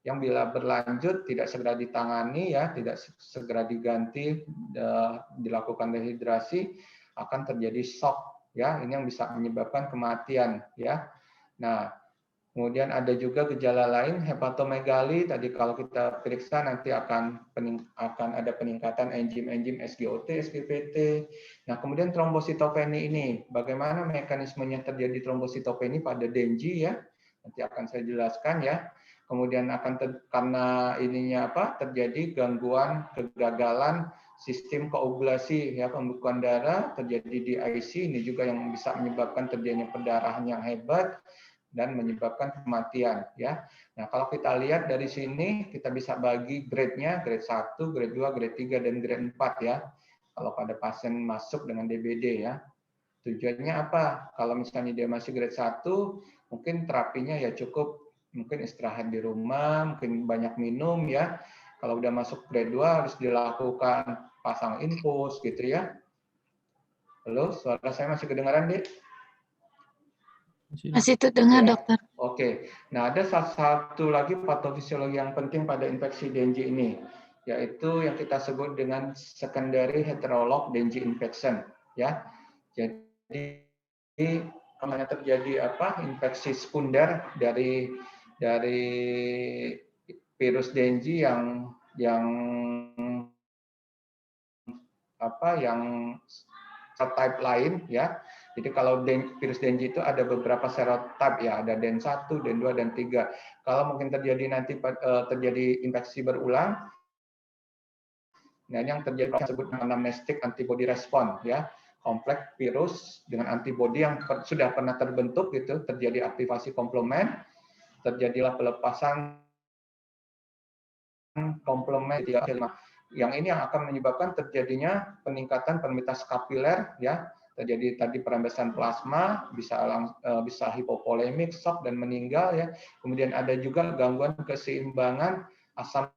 yang bila berlanjut tidak segera ditangani, ya, tidak segera diganti, dilakukan dehidrasi, akan terjadi shock, ya. Ini yang bisa menyebabkan kematian, ya. Nah, kemudian ada juga gejala lain, hepatomegali. Tadi kalau kita periksa nanti akan ada peningkatan enzim-enzim SGOT, SGPT. Nah, kemudian trombositopeni ini, bagaimana mekanismenya terjadi trombositopeni pada Dengue, ya? Nanti akan saya jelaskan, ya. Kemudian karena ininya terjadi gangguan kegagalan sistem koagulasi, ya, pembekuan darah terjadi di IC, ini juga yang bisa menyebabkan terjadinya perdarahan yang hebat. dan menyebabkan kematian ya. Nah, kalau kita lihat dari sini kita bisa bagi grade-nya, grade 1, grade 2, grade 3 dan grade 4 ya. Kalau pada pasien masuk dengan DBD ya. Tujuannya apa? Kalau misalnya dia masih grade 1, mungkin terapinya ya cukup mungkin istirahat di rumah, mungkin banyak minum ya. Kalau udah masuk grade 2 harus dilakukan pasang infus gitu ya. Halo, suara saya masih kedengaran, Dik? Masih terdengar, Ya. dokter. Oke. Nah, ada satu lagi patofisiologi yang penting pada infeksi Dengue ini, yaitu yang kita sebut dengan secondary heterolog Dengue infection, ya. Jadi namanya terjadi apa? Infeksi sekunder dari virus Dengue yang yang serotype lain ya. Jadi kalau virus Dengue itu ada beberapa serotype ya, ada DEN1, DEN2 dan 3. Kalau mungkin terjadi nanti terjadi infeksi berulang, nah yang terjadi disebut anamnestic antibody response ya. Kompleks virus dengan antibodi yang sudah pernah terbentuk gitu, terjadi aktivasi komplement, terjadilah pelepasan komplement yang ini yang akan menyebabkan terjadinya peningkatan permeabilitas kapiler ya, terjadi tadi perambasan plasma, bisa hipovolemik, shock dan meninggal ya. Kemudian ada juga gangguan keseimbangan asam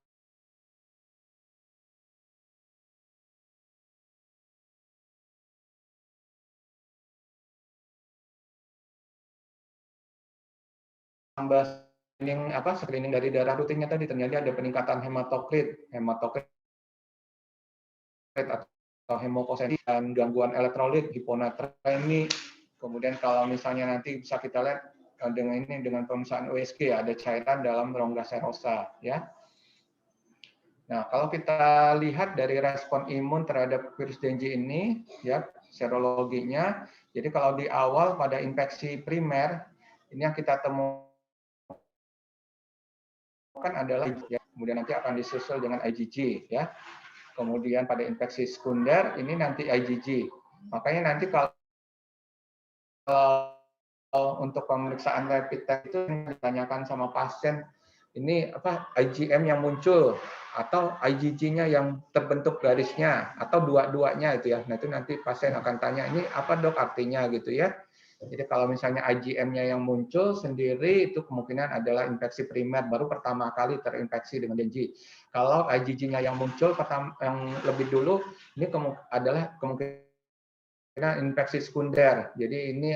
screening dari darah rutinnya tadi ternyata ada peningkatan hematokrit atau hemokosentri dan gangguan elektrolit, hiponatremi. Kemudian kalau misalnya nanti bisa kita lihat dengan pemeriksaan USG ada cairan dalam rongga serosa ya. Nah, kalau kita lihat dari respon imun terhadap virus Dengue ini ya, serologinya. Jadi kalau di awal pada infeksi primer ini yang kita temukan adalah ya, kemudian nanti akan disusul dengan IgG ya. Kemudian pada infeksi sekunder ini nanti IgG. Makanya nanti kalau untuk pemeriksaan rapid test itu ditanyakan sama pasien ini apa IgM yang muncul atau IgG-nya yang terbentuk garisnya atau dua-duanya itu ya. Nah itu nanti pasien akan tanya ini apa dok artinya gitu ya. Jadi kalau misalnya IgM-nya yang muncul sendiri itu kemungkinan adalah infeksi primer baru pertama kali terinfeksi dengan Dengue. Kalau IgG-nya yang muncul yang lebih dulu ini adalah kemungkinan infeksi sekunder. Jadi ini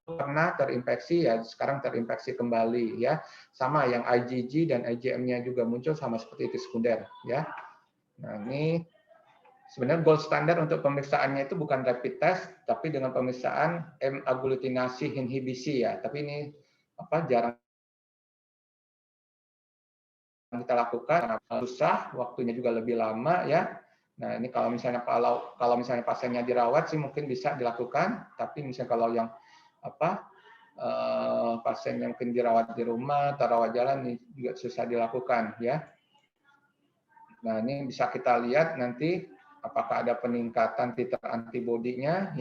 pernah terinfeksi ya sekarang terinfeksi kembali ya. Sama yang IgG dan IgM-nya juga muncul sama seperti itu sekunder ya. Nah, ini sebenarnya gold standar untuk pemeriksaannya itu bukan rapid test, tapi dengan pemeriksaan M-agglutinasi inhibisi ya. Tapi ini jarang kita lakukan, susah, waktunya juga lebih lama ya. Nah ini kalau misalnya pasiennya dirawat sih mungkin bisa dilakukan, tapi misalnya kalau yang pasien yang mungkin dirawat di rumah atau rawat jalan ini juga susah dilakukan ya. Nah ini bisa kita lihat nanti apakah ada peningkatan titer antibodinya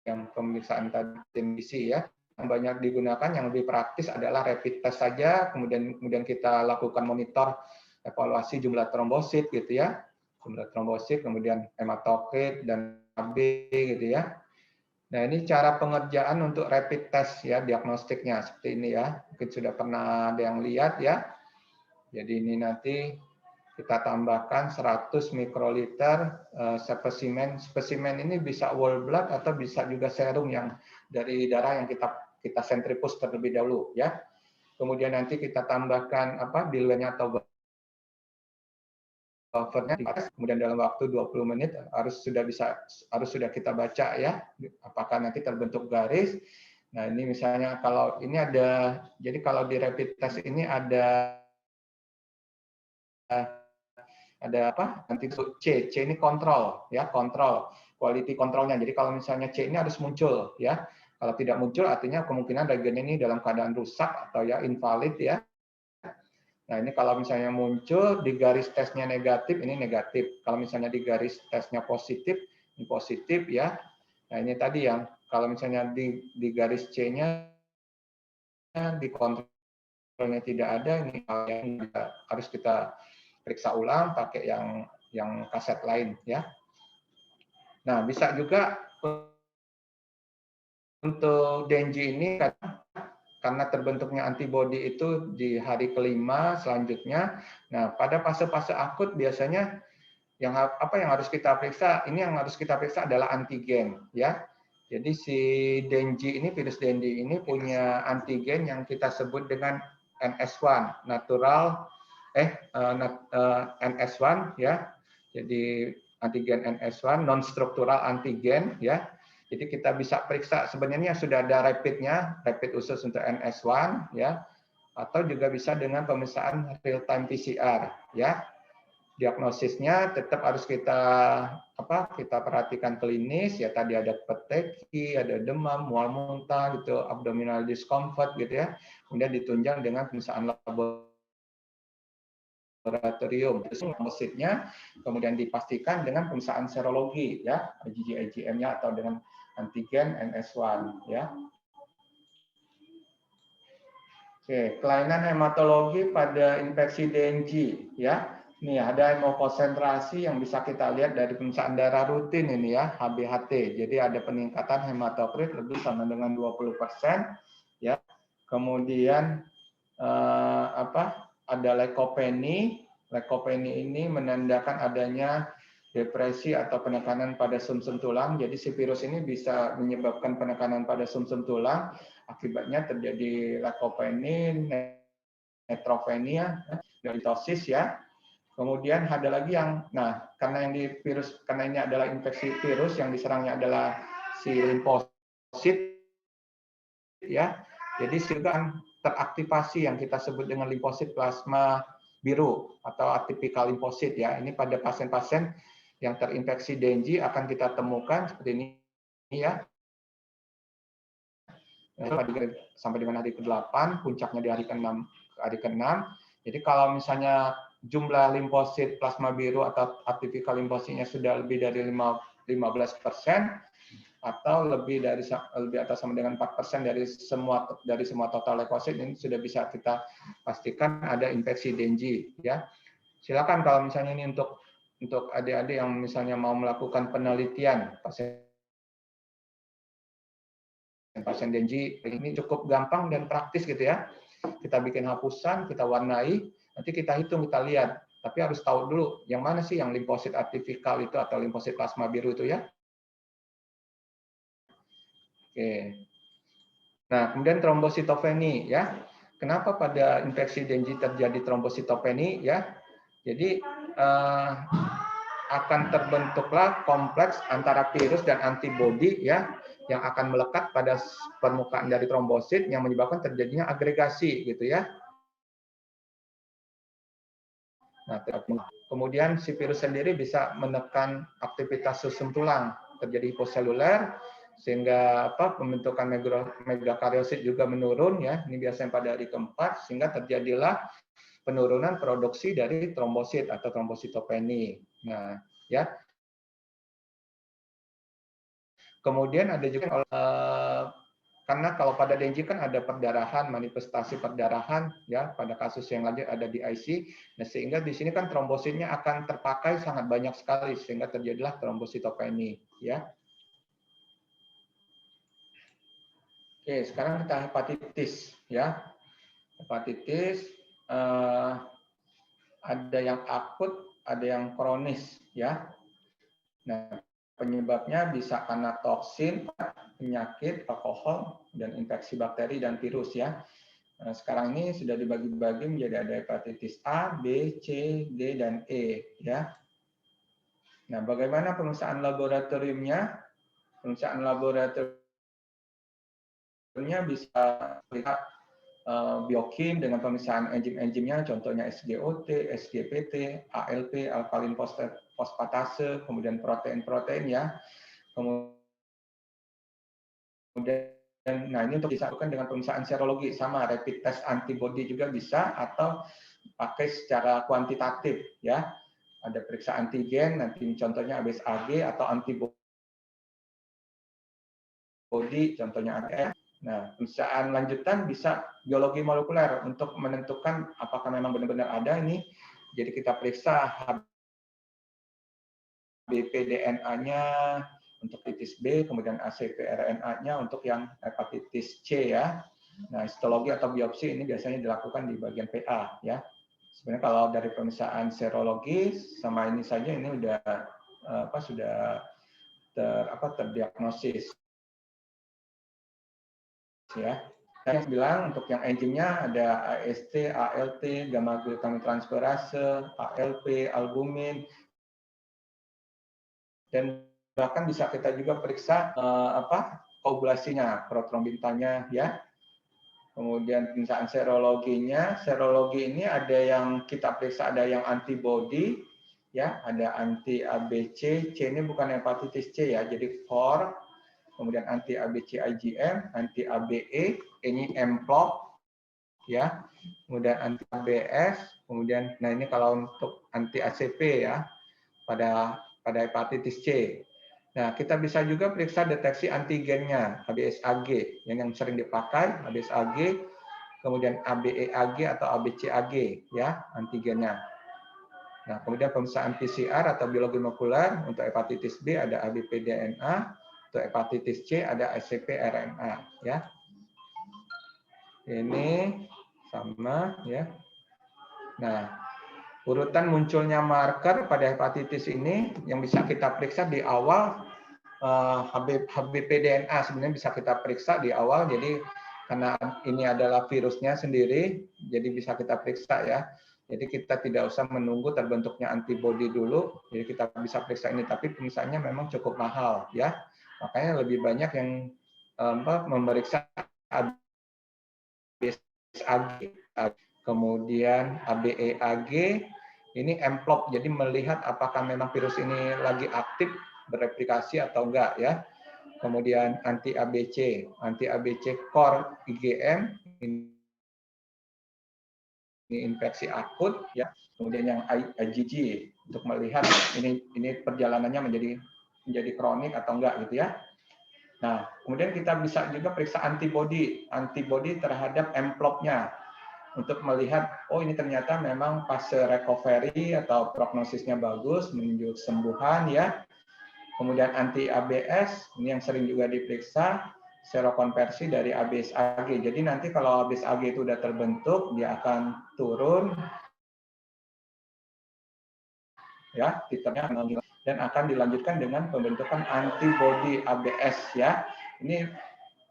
yang pemeriksaan tadi ya. Yang banyak digunakan yang lebih praktis adalah rapid test saja, kemudian kita lakukan monitor evaluasi jumlah trombosit gitu ya. Jumlah trombosit, kemudian hematokrit dan AB gitu ya. Nah, ini cara pengerjaan untuk rapid test ya, diagnostiknya seperti ini ya. Mungkin sudah pernah ada yang lihat ya. Jadi ini nanti kita tambahkan 100 mikroliter spesimen. Spesimen ini bisa whole blood atau bisa juga serum yang dari darah yang kita sentrifus terlebih dahulu ya. Kemudian nanti kita tambahkan diluennya atau buffernya, kemudian dalam waktu 20 menit harus sudah kita baca ya apakah nanti terbentuk garis. Nah, ini misalnya kalau ini jadi kalau di rapid test ini ada nanti C ini kontrol ya, kontrol quality kontrolnya. Jadi kalau misalnya C ini harus muncul ya. Kalau tidak muncul artinya kemungkinan reagen ini dalam keadaan rusak atau ya invalid ya. Nah, ini kalau misalnya muncul di garis tesnya negatif, ini negatif. Kalau misalnya di garis tesnya positif, ini positif ya. Nah ini tadi yang kalau misalnya di garis C-nya di kontrolnya tidak ada, ini yang harus kita periksa ulang pakai yang kaset lain ya. Nah bisa juga untuk Denji ini karena terbentuknya antibodi itu di hari kelima selanjutnya. Nah, pada fase-fase akut biasanya yang harus kita periksa? Ini yang harus kita periksa adalah antigen, ya. Jadi si Denji ini, virus Denji ini punya antigen yang kita sebut dengan NS1, NS1 ya. Jadi antigen NS1 non struktural antigen ya. Jadi kita bisa periksa sebenarnya sudah ada rapidnya, rapid khusus untuk NS1 ya, atau juga bisa dengan pemeriksaan real time PCR ya. Diagnosisnya tetap harus kita perhatikan klinis ya, tadi ada peteki, ada demam, mual muntah gitu, abdominal discomfort gitu ya. Kemudian ditunjang dengan pemeriksaan laboratorium. Diagnosisnya kemudian dipastikan dengan pemeriksaan serologi ya, IgG-IgM-nya atau dengan antigen NS1 ya. Oke, kelainan hematologi pada infeksi DNG ya. Nih ada hemokonsentrasi yang bisa kita lihat dari pemeriksaan darah rutin ini ya, HBHT. Jadi ada peningkatan hematokrit lebih sama dengan 20% ya. Kemudian ada leukopeni. Leukopeni ini menandakan adanya depresi atau penekanan pada sumsum tulang. Jadi si virus ini bisa menyebabkan penekanan pada sumsum tulang. Akibatnya terjadi leukopeni, neutropenia, dermatosis ya. Kemudian ada lagi yang, karena ini adalah infeksi virus yang diserangnya adalah si limfosit ya. Jadi juga teraktivasi yang kita sebut dengan limfosit plasma biru atau atipikal limfosit ya. Ini pada pasien-pasien yang terinfeksi Dengue akan kita temukan seperti ini ya. Sampai dengan hari ke-8, puncaknya di hari ke-6. Jadi kalau misalnya jumlah limfosit plasma biru atau atipikal limfositnya sudah lebih dari 15% atau lebih atas sama dengan 4% dari semua total leukosit, ini sudah bisa kita pastikan ada infeksi Dengue ya. Silakan kalau misalnya ini untuk adik-adik yang misalnya mau melakukan penelitian pasien Dengue, ini cukup gampang dan praktis gitu ya. Kita bikin hapusan, kita warnai, nanti kita hitung, kita lihat. Tapi harus tahu dulu yang mana sih yang limfosit atipikal itu atau limfosit plasma biru itu ya. Oke. Nah, kemudian trombositopeni ya. Kenapa pada infeksi Dengue terjadi trombositopeni ya? Jadi akan terbentuklah kompleks antara virus dan antibodi ya, yang akan melekat pada permukaan dari trombosit yang menyebabkan terjadinya agregasi gitu ya. Nah, kemudian si virus sendiri bisa menekan aktivitas susum tulang, terjadi hiposeluler sehingga pembentukan megakariosit juga menurun ya. Ini biasanya pada hari keempat sehingga terjadilah penurunan produksi dari trombosit atau trombositopeni. Nah, ya. Kemudian ada juga karena kalau pada Dengue kan ada perdarahan, manifestasi perdarahan ya, pada kasus yang lanjut ada di IC. Nah, sehingga di sini kan trombositnya akan terpakai sangat banyak sekali sehingga terjadilah trombositopeni ya. Oke, sekarang kita hepatitis ya. Hepatitis ada yang akut, ada yang kronis ya. Nah, penyebabnya bisa karena toksin, penyakit, alkohol, dan infeksi bakteri dan virus ya. Nah, sekarang ini sudah dibagi-bagi menjadi ada hepatitis A, B, C, D, dan E ya. Nah, bagaimana pemeriksaan laboratoriumnya? Pemeriksaan laboratoriumnya bisa lihat biokim dengan pemeriksaan enzim-enzimnya, contohnya SGOT, SGPT, ALP, alkalin fosfatase, kemudian protein-protein ya. Kemudian, nah ini untuk disatukan dengan pemeriksaan serologi sama rapid test antibody juga bisa atau pakai secara kuantitatif ya. Ada periksa antigen, nanti contohnya ABSAG atau antibody antibody, contohnya ATF. Nah, pemeriksaan lanjutan bisa biologi molekuler untuk menentukan apakah memang benar-benar ada ini. Jadi kita periksa HBP-DNA-nya untuk hepatitis B, kemudian ACP-RNA-nya untuk yang hepatitis C ya. Nah, histologi atau biopsi ini biasanya dilakukan di bagian PA ya. Sebenarnya kalau dari pemeriksaan serologi sama ini saja ini udah sudah terdiagnosis ya. Saya bilang untuk yang enzimnya ada AST, ALT, gamma glutaminotransferase, ALP, albumin, dan bahkan bisa kita juga periksa koagulasinya, protrombintannya ya. Kemudian pemeriksaan serologinya, serologi ini ada yang kita periksa, ada yang antibody ya, ada anti ABC, C ini bukan hepatitis C ya, jadi core, kemudian anti ABC IgM, anti ABE, ini mPLOP ya, kemudian anti ABS, kemudian nah ini kalau untuk anti ACP ya pada hepatitis C. Nah, kita bisa juga periksa deteksi antigennya, ABSAG, yang sering dipakai, ABSAG, kemudian ABEAG atau ABCAG, ya, antigennya. Nah, kemudian pemeriksaan PCR atau biologi molekuler untuk hepatitis B ada ABP-DNA, untuk hepatitis C ada ACP-RNA, ya. Ini sama, ya. Nah, urutan munculnya marker pada hepatitis ini yang bisa kita periksa di awal HBP-DNA sebenarnya bisa kita periksa di awal. Jadi karena ini adalah virusnya sendiri, jadi bisa kita periksa ya. Jadi kita tidak usah menunggu terbentuknya antibodi dulu. Jadi kita bisa periksa ini, tapi pemeriksaannya memang cukup mahal ya. Makanya lebih banyak yang memeriksa ABSAG, kemudian ABEAG, ini mPLOP, jadi melihat apakah memang virus ini lagi aktif bereplikasi atau enggak ya. Kemudian anti ABC core IgM, ini infeksi akut ya. Kemudian yang IgG untuk melihat ini perjalanannya menjadi kronik atau enggak gitu ya. Nah, kemudian kita bisa juga periksa antibody terhadap mPLOP-nya untuk melihat, oh ini ternyata memang fase recovery atau prognosisnya bagus, menuju kesembuhan ya. Kemudian anti ABS, ini yang sering juga diperiksa, serokonversi dari ABSAG. Jadi nanti kalau ABSAG itu sudah terbentuk, dia akan turun ya, titernya dan akan dilanjutkan dengan pembentukan antibody ABS ya. Ini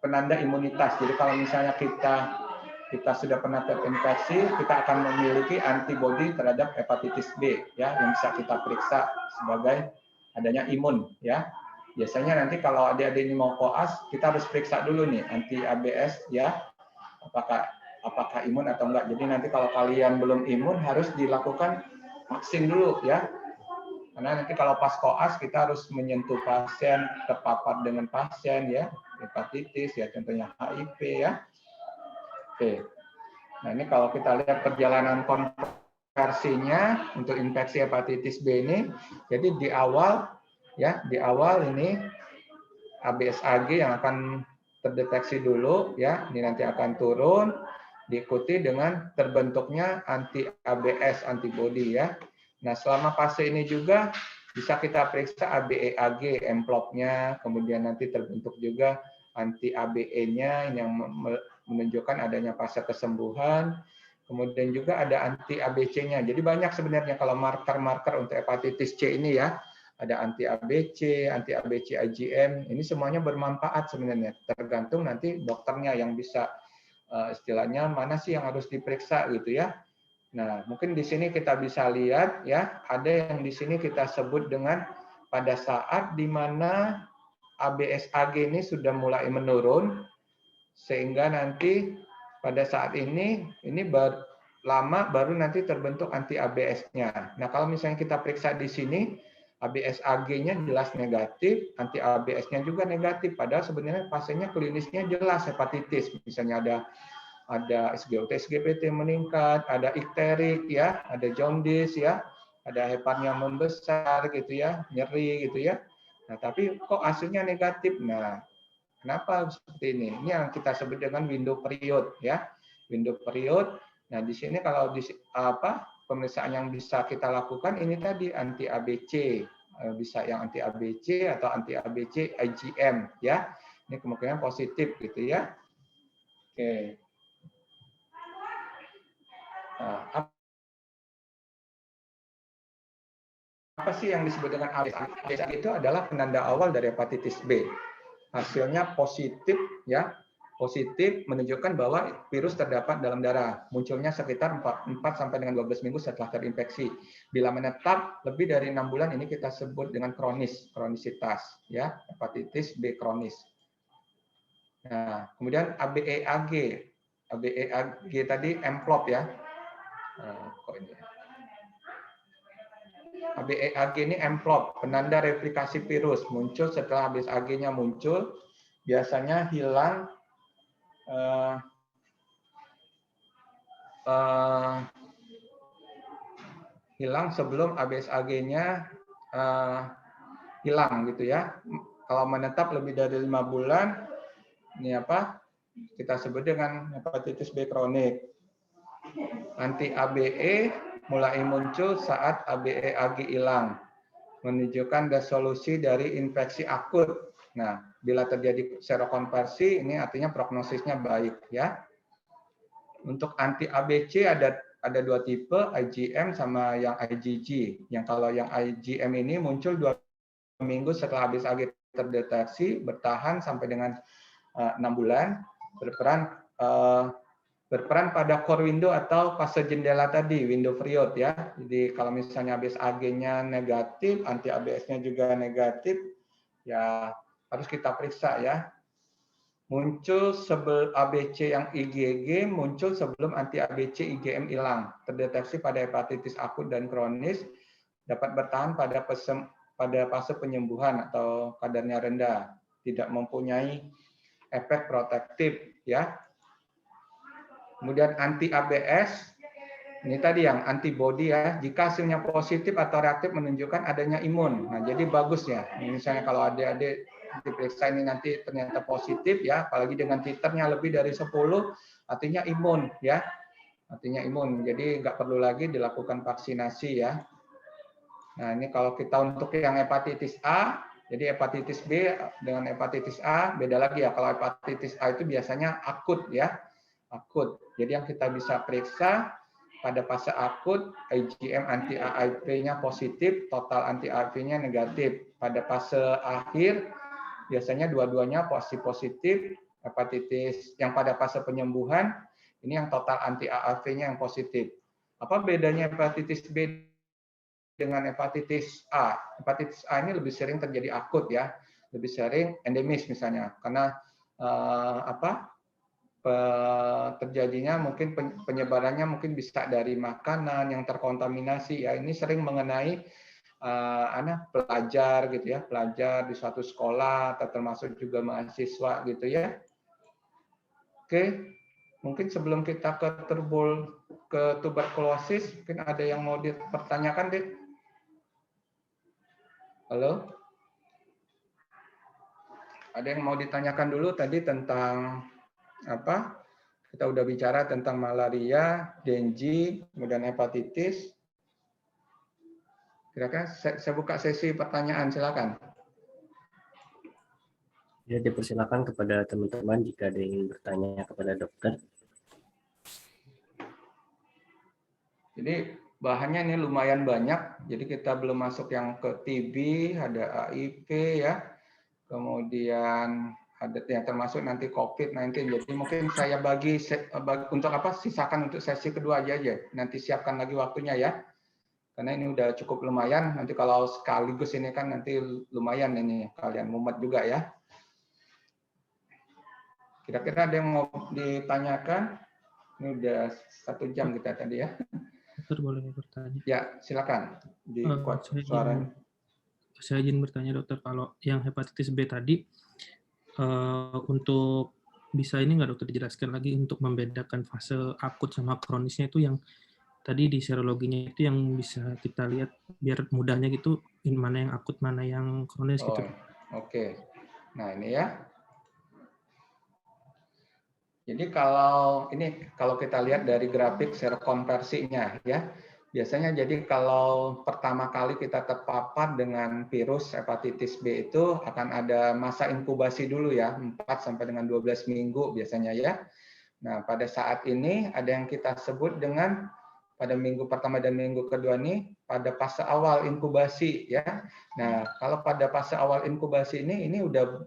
penanda imunitas. Jadi kalau misalnya kita sudah pernah terinfeksi, kita akan memiliki antibodi terhadap hepatitis B ya, yang bisa kita periksa sebagai adanya imun ya. Biasanya nanti kalau adik-adik ini mau koas, kita harus periksa dulu nih anti ABS ya, apakah imun atau enggak. Jadi nanti kalau kalian belum imun harus dilakukan vaksin dulu ya. Karena nanti kalau pas koas kita harus menyentuh pasien, terpapar dengan pasien ya, hepatitis ya, contohnya HIV ya. Oke. Nah, ini kalau kita lihat perjalanan konversinya untuk infeksi hepatitis B ini, jadi di awal ini ABSAG yang akan terdeteksi dulu ya, ini nanti akan turun diikuti dengan terbentuknya anti ABS antibody ya. Nah, selama fase ini juga bisa kita periksa ABEAG mPLOP-nya, kemudian nanti terbentuk juga anti ABE-nya yang menunjukkan adanya fase kesembuhan. Kemudian juga ada anti ABC-nya. Jadi banyak sebenarnya kalau marker-marker untuk hepatitis C ini ya. Ada anti ABC, anti ABC IgM. Ini semuanya bermanfaat sebenarnya. Tergantung nanti dokternya yang bisa istilahnya mana sih yang harus diperiksa gitu ya. Nah, mungkin di sini kita bisa lihat ya, ada yang di sini kita sebut dengan pada saat di mana ABSAG ini sudah mulai menurun, sehingga nanti pada saat ini baru nanti terbentuk anti ABS-nya. Nah, kalau misalnya kita periksa di sini, ABSAG-nya jelas negatif, anti ABS-nya juga negatif, padahal sebenarnya pasiennya klinisnya jelas hepatitis, misalnya ada SGOT, SGPT meningkat, ada ikterik ya, ada jaundice ya, ada hepatnya membesar gitu ya, nyeri gitu ya. Nah, tapi kok hasilnya negatif. Nah, Kenapa seperti ini? Ini yang kita sebut dengan window period ya. Window period. Nah, di sini kalau pemeriksaan yang bisa kita lakukan ini tadi anti ABC, bisa yang anti ABC atau anti ABC IgM ya. Ini kemungkinan positif gitu ya. Oke. Nah, apa sih yang disebut dengan ABC? ABC itu adalah penanda awal dari hepatitis B. Hasilnya positif ya, positif menunjukkan bahwa virus terdapat dalam darah. Munculnya sekitar 4 sampai dengan 12 minggu setelah terinfeksi. Bila menetap lebih dari 6 bulan ini kita sebut dengan kronisitas ya, hepatitis B kronis. Nah, kemudian ABEAG. ABEAG tadi amplop ya. Kok ini? ABEAG ini amplop, penanda replikasi virus, muncul setelah ABEAG-nya muncul, biasanya hilang hilang sebelum ABSAG-nya hilang gitu ya. Kalau menetap lebih dari 5 bulan, ini apa? Kita sebut dengan hepatitis B kronik. Anti ABE mulai muncul saat ABE-AG hilang, menunjukkan resolusi dari infeksi akut. Nah, bila terjadi serokonversi, ini artinya prognosisnya baik ya. Untuk anti ABC ada dua tipe, IgM sama yang IgG. Yang kalau yang IgM ini muncul 2 minggu setelah ABSAG terdeteksi, bertahan sampai dengan 6 bulan, berperan pada core window atau fase jendela tadi, window period ya. Jadi kalau misalnya ABSAG-nya negatif, anti ABS-nya juga negatif, ya harus kita periksa ya. Muncul sebelum ABC yang IgG muncul sebelum anti ABC IgM hilang. Terdeteksi pada hepatitis akut dan kronis, dapat bertahan pada fase penyembuhan atau kadarnya rendah, tidak mempunyai efek protektif ya. Kemudian anti ABS, ini tadi yang antibody ya, jika hasilnya positif atau reaktif menunjukkan adanya imun. Nah, jadi bagus ya. Misalnya kalau adik-adik diperiksa ini nanti ternyata positif ya, apalagi dengan titernya lebih dari 10, artinya imun ya. Artinya imun. Jadi nggak perlu lagi dilakukan vaksinasi ya. Nah, ini kalau kita untuk yang hepatitis A, jadi hepatitis B dengan hepatitis A beda lagi ya. Kalau hepatitis A itu biasanya akut ya. Akut. Jadi yang kita bisa periksa pada fase akut, IgM anti AIV-nya positif, total anti AIV-nya negatif. Pada fase akhir, biasanya dua-duanya positif, hepatitis yang pada fase penyembuhan, ini yang total anti AIV-nya yang positif. Apa bedanya hepatitis B dengan hepatitis A? Hepatitis A ini lebih sering terjadi akut ya, lebih sering endemis misalnya, karena terjadinya mungkin penyebarannya mungkin bisa dari makanan yang terkontaminasi ya. Ini sering mengenai anak pelajar gitu ya, pelajar di suatu sekolah atau termasuk juga mahasiswa gitu ya. Oke, mungkin sebelum kita ke tuberkulosis, mungkin ada yang mau dipertanyakan, Dik? Halo? Ada yang mau ditanyakan dulu tadi tentang apa? Kita udah bicara tentang malaria, dengue, kemudian hepatitis. Kira-kira saya buka sesi pertanyaan, silakan. Ya, dipersilakan kepada teman-teman jika ada yang ingin bertanya kepada dokter. Jadi bahannya ini lumayan banyak. Jadi kita belum masuk yang ke TB, ada HIV ya. Kemudian ada yang termasuk nanti COVID-19. Jadi mungkin saya bagi untuk apa? Sisakan untuk sesi kedua aja. Nanti siapkan lagi waktunya ya. Karena ini udah cukup lumayan. Nanti kalau sekaligus ini kan nanti lumayan ini kalian mumet juga ya. Kira-kira ada yang mau ditanyakan? Ini udah 1 jam kita tadi ya. Dokter boleh bertanya? Ya, silakan. Di suaranya. Saya izin bertanya dokter, kalau yang hepatitis B tadi, untuk bisa ini nggak dokter dijelaskan lagi untuk membedakan fase akut sama kronisnya itu yang tadi di serologinya itu yang bisa kita lihat biar mudahnya gitu, mana yang akut, mana yang kronis gitu. Oke. Nah ini ya. Jadi kalau kita lihat dari grafik serokonversinya ya, biasanya jadi kalau pertama kali kita terpapar dengan virus hepatitis B itu akan ada masa inkubasi dulu ya, 4 sampai dengan 12 minggu biasanya ya. Nah, pada saat ini ada yang kita sebut dengan pada minggu pertama dan minggu kedua ini pada fase awal inkubasi ya. Nah, kalau pada fase awal inkubasi ini udah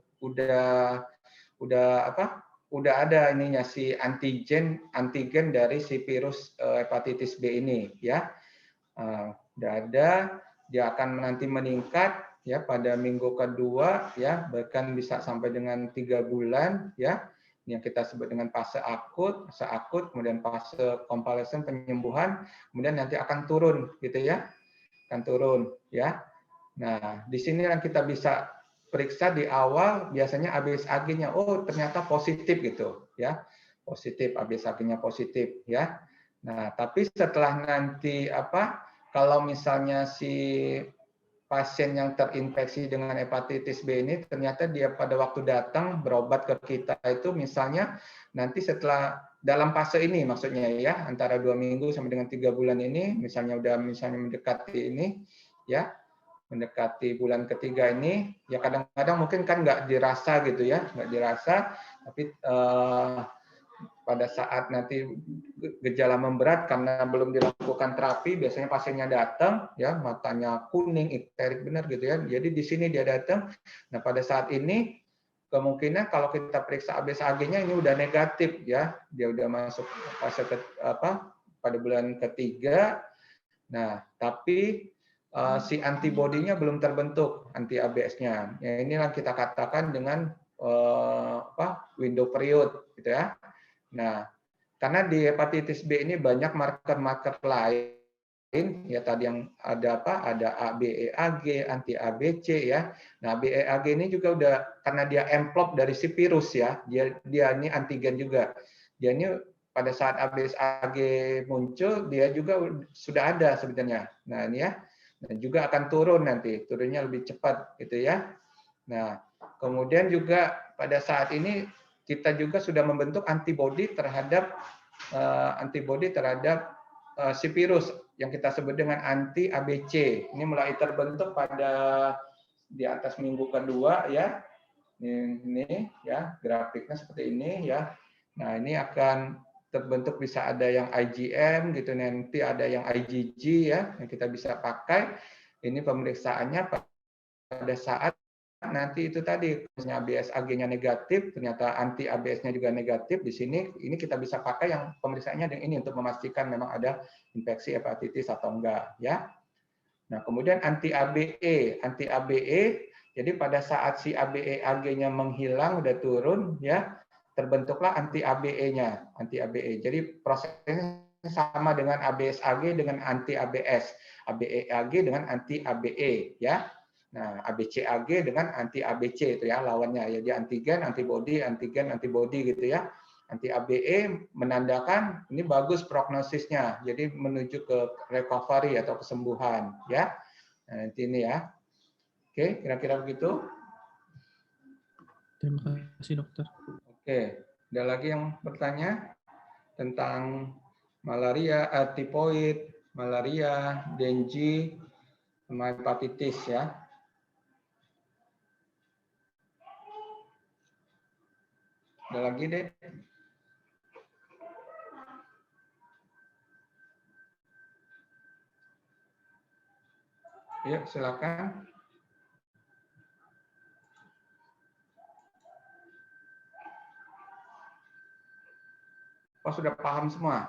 apa? Udah ada ininya si antigen dari si virus hepatitis B ini ya. Udah ada, dia akan nanti meningkat ya pada minggu kedua ya, bahkan bisa sampai dengan 3 bulan ya. Yang kita sebut dengan fase akut, kemudian fase konvalesen penyembuhan, kemudian nanti akan turun gitu ya. Akan turun ya. Nah, di sini yang kita bisa periksa di awal biasanya ABSAG-nya oh ternyata positif gitu ya. Positif, ABSAG-nya positif ya. Nah, tapi setelah nanti kalau misalnya si pasien yang terinfeksi dengan hepatitis B ini ternyata dia pada waktu datang berobat ke kita itu misalnya nanti setelah dalam fase ini maksudnya ya antara 2 minggu sampai dengan 3 bulan ini misalnya mendekati ini ya mendekati bulan ketiga ini ya kadang-kadang mungkin kan nggak dirasa gitu ya nggak dirasa tapi pada saat nanti gejala memberat karena belum dilakukan terapi, biasanya pasiennya datang, ya matanya kuning, ikterik benar gitu ya. Jadi di sini dia datang. Nah pada saat ini kemungkinan kalau kita periksa ABSAG-nya ini udah negatif ya, dia udah masuk fase pada bulan ketiga. Nah tapi si antibodinya belum terbentuk anti ABS-nya. Ya, inilah kita katakan dengan window period gitu ya. Nah, karena di hepatitis B ini banyak marker-marker lain, ya tadi yang ada ada ABEAG, anti ABC ya. Nah, ABEAG ini juga udah karena dia envelop dari si virus ya, dia ini antigen juga. Dia ini pada saat ABSAG muncul, dia juga sudah ada sebenarnya. Nah, ini ya. Dan juga akan turun nanti, turunnya lebih cepat gitu ya. Nah, kemudian juga pada saat ini kita juga sudah membentuk antibodi terhadap si virus yang kita sebut dengan anti ABC. Ini mulai terbentuk pada di atas minggu kedua ya. Ini ya, grafiknya seperti ini ya. Nah, ini akan terbentuk bisa ada yang IgM gitu nanti ada yang IgG ya yang kita bisa pakai. Ini pemeriksaannya pada saat nanti itu tadi misalnya ABS-AG-nya negatif, ternyata anti ABS-nya juga negatif di sini, ini kita bisa pakai yang pemeriksaannya dengan ini untuk memastikan memang ada infeksi hepatitis atau enggak ya. Nah, kemudian anti ABE, jadi pada saat si ABE-AG-nya menghilang udah turun ya, terbentuklah anti ABE-nya, anti ABE. Jadi prosesnya sama dengan ABS-AG dengan anti ABS, ABE-AG dengan anti ABE ya. Nah, ABCAG dengan anti ABC itu ya lawannya ya dia antigen, antibody, antigen, antibody gitu ya. Anti ABE menandakan ini bagus prognosisnya. Jadi menuju ke recovery atau kesembuhan ya. Nah, nanti ini ya. Oke, kira-kira begitu. Terima kasih dokter. Oke, ada lagi yang bertanya tentang malaria, tipoid, malaria, dengue, sama hepatitis ya. Ada lagi deh. Yuk, silakan. Oh, sudah paham semua?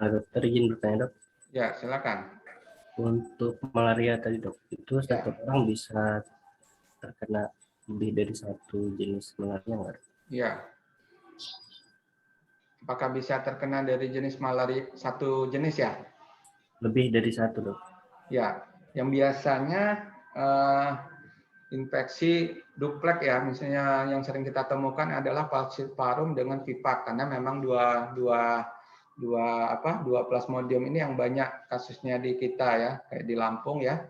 Dokter izin bertanya dok. Ya, silakan. Untuk malaria tadi dok, itu satu orang bisa terkena lebih dari satu jenis malaria nggak? Ya. Apakah bisa terkena dari jenis malaria satu jenis ya? Lebih dari satu dok. Ya, yang biasanya infeksi duplek ya, misalnya yang sering kita temukan adalah falciparum dengan vivax karena memang dua plasmodium ini yang banyak kasusnya di kita ya, kayak di Lampung ya.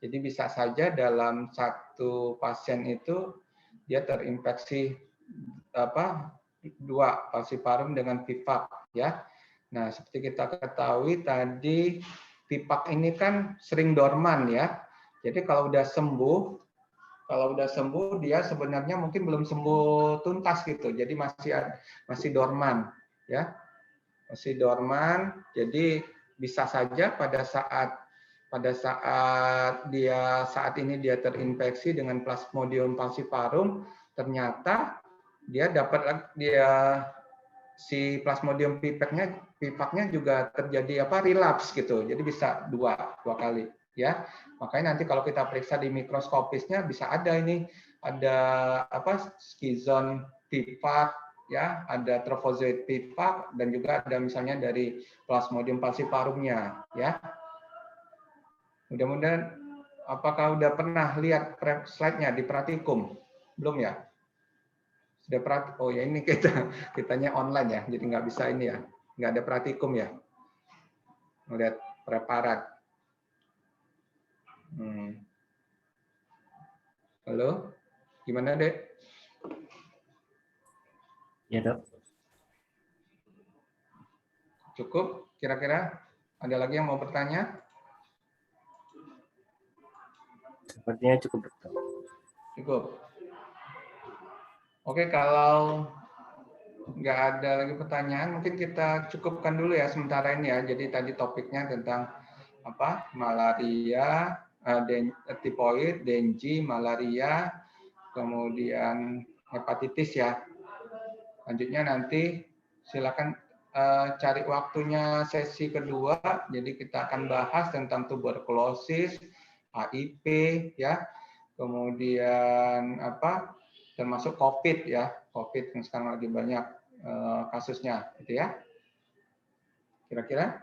Jadi bisa saja dalam satu pasien itu dia terinfeksi dua falciparum dengan PIVAC ya. Nah, seperti kita ketahui tadi PIVAC ini kan sering dorman ya. Jadi kalau udah sembuh dia sebenarnya mungkin belum sembuh tuntas gitu. Jadi masih dorman ya. Masih dorman. Jadi bisa saja pada saat saat ini dia terinfeksi dengan Plasmodium falciparum, ternyata si Plasmodium pipaknya juga terjadi relapse gitu. Jadi bisa dua kali ya. Makanya nanti kalau kita periksa di mikroskopisnya bisa ada skizon pipak ya, ada trofozoid pipak dan juga ada misalnya dari Plasmodium falciparumnya ya. Mudah-mudahan, apakah udah pernah lihat slide-nya di Pratikum? Belum ya? Sudah oh ya ini kitanya online ya, jadi nggak bisa ini ya, nggak ada Pratikum ya. Melihat preparat. Halo, gimana Dek? Ya dok. Cukup? Kira-kira ada lagi yang mau bertanya? Sepertinya cukup dokter. Cukup. Oke, kalau nggak ada lagi pertanyaan, mungkin kita cukupkan dulu ya sementara ini ya. Jadi tadi topiknya tentang malaria, tipoid, dengue, malaria, kemudian hepatitis ya. Lanjutnya nanti silakan cari waktunya sesi kedua. Jadi kita akan bahas tentang tuberkulosis, HIV ya, kemudian termasuk COVID ya, COVID yang sekarang lagi banyak kasusnya, gitu ya. Kira-kira?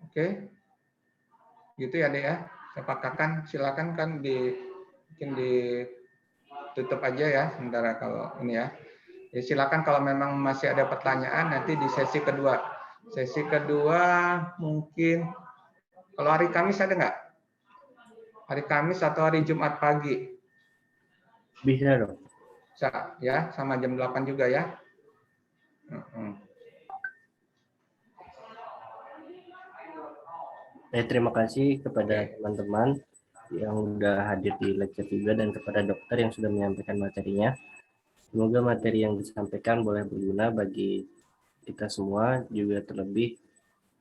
Oke, gitu ya Dek ya. Sepakatkan, silakan kan mungkin ditutup aja ya, sementara kalau ini ya. Ya, silakan kalau memang masih ada pertanyaan nanti di sesi kedua. Sesi kedua mungkin kalau hari Kamis ada nggak? Hari Kamis atau hari Jumat pagi? Bisa dong. Bisa ya, sama jam 8 juga ya. Terima kasih kepada teman-teman yang sudah hadir di lecture juga dan kepada dokter yang sudah menyampaikan materinya. Semoga materi yang disampaikan boleh berguna bagi kita semua, juga terlebih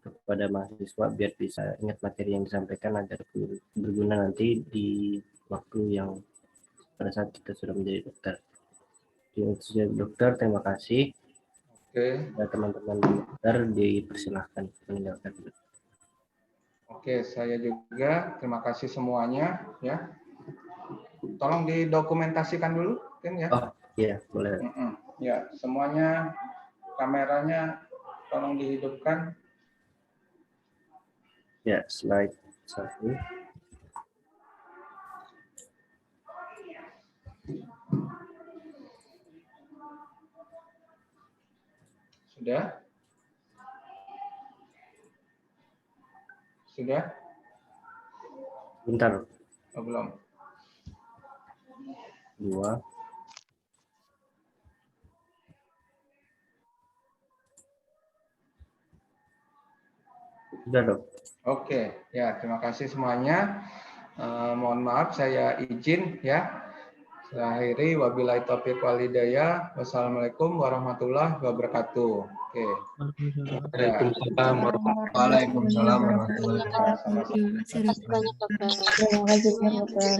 kepada mahasiswa biar bisa ingat materi yang disampaikan agar berguna nanti di waktu yang pada saat kita sudah menjadi dokter. Dokter, terima kasih. Oke. Teman-teman dokter dipersilahkan meninggalkan. Oke, saya juga terima kasih semuanya ya. Tolong didokumentasikan dulu, kan ya? Oh iya, boleh. Ya, semuanya kameranya tolong dihidupkan. Ya, slide 1. Sudah? Sudah? Bentar. Oh, belum. 2. Sudah dok. Oke, ya terima kasih semuanya. Mohon maaf saya izin ya. Saya akhiri, wabillahi taufiq wal hidayah. Wassalamualaikum warahmatullahi wabarakatuh. Oke. Waalaikumsalam warahmatullahi wabarakatuh. Terima kasih banyak dokter.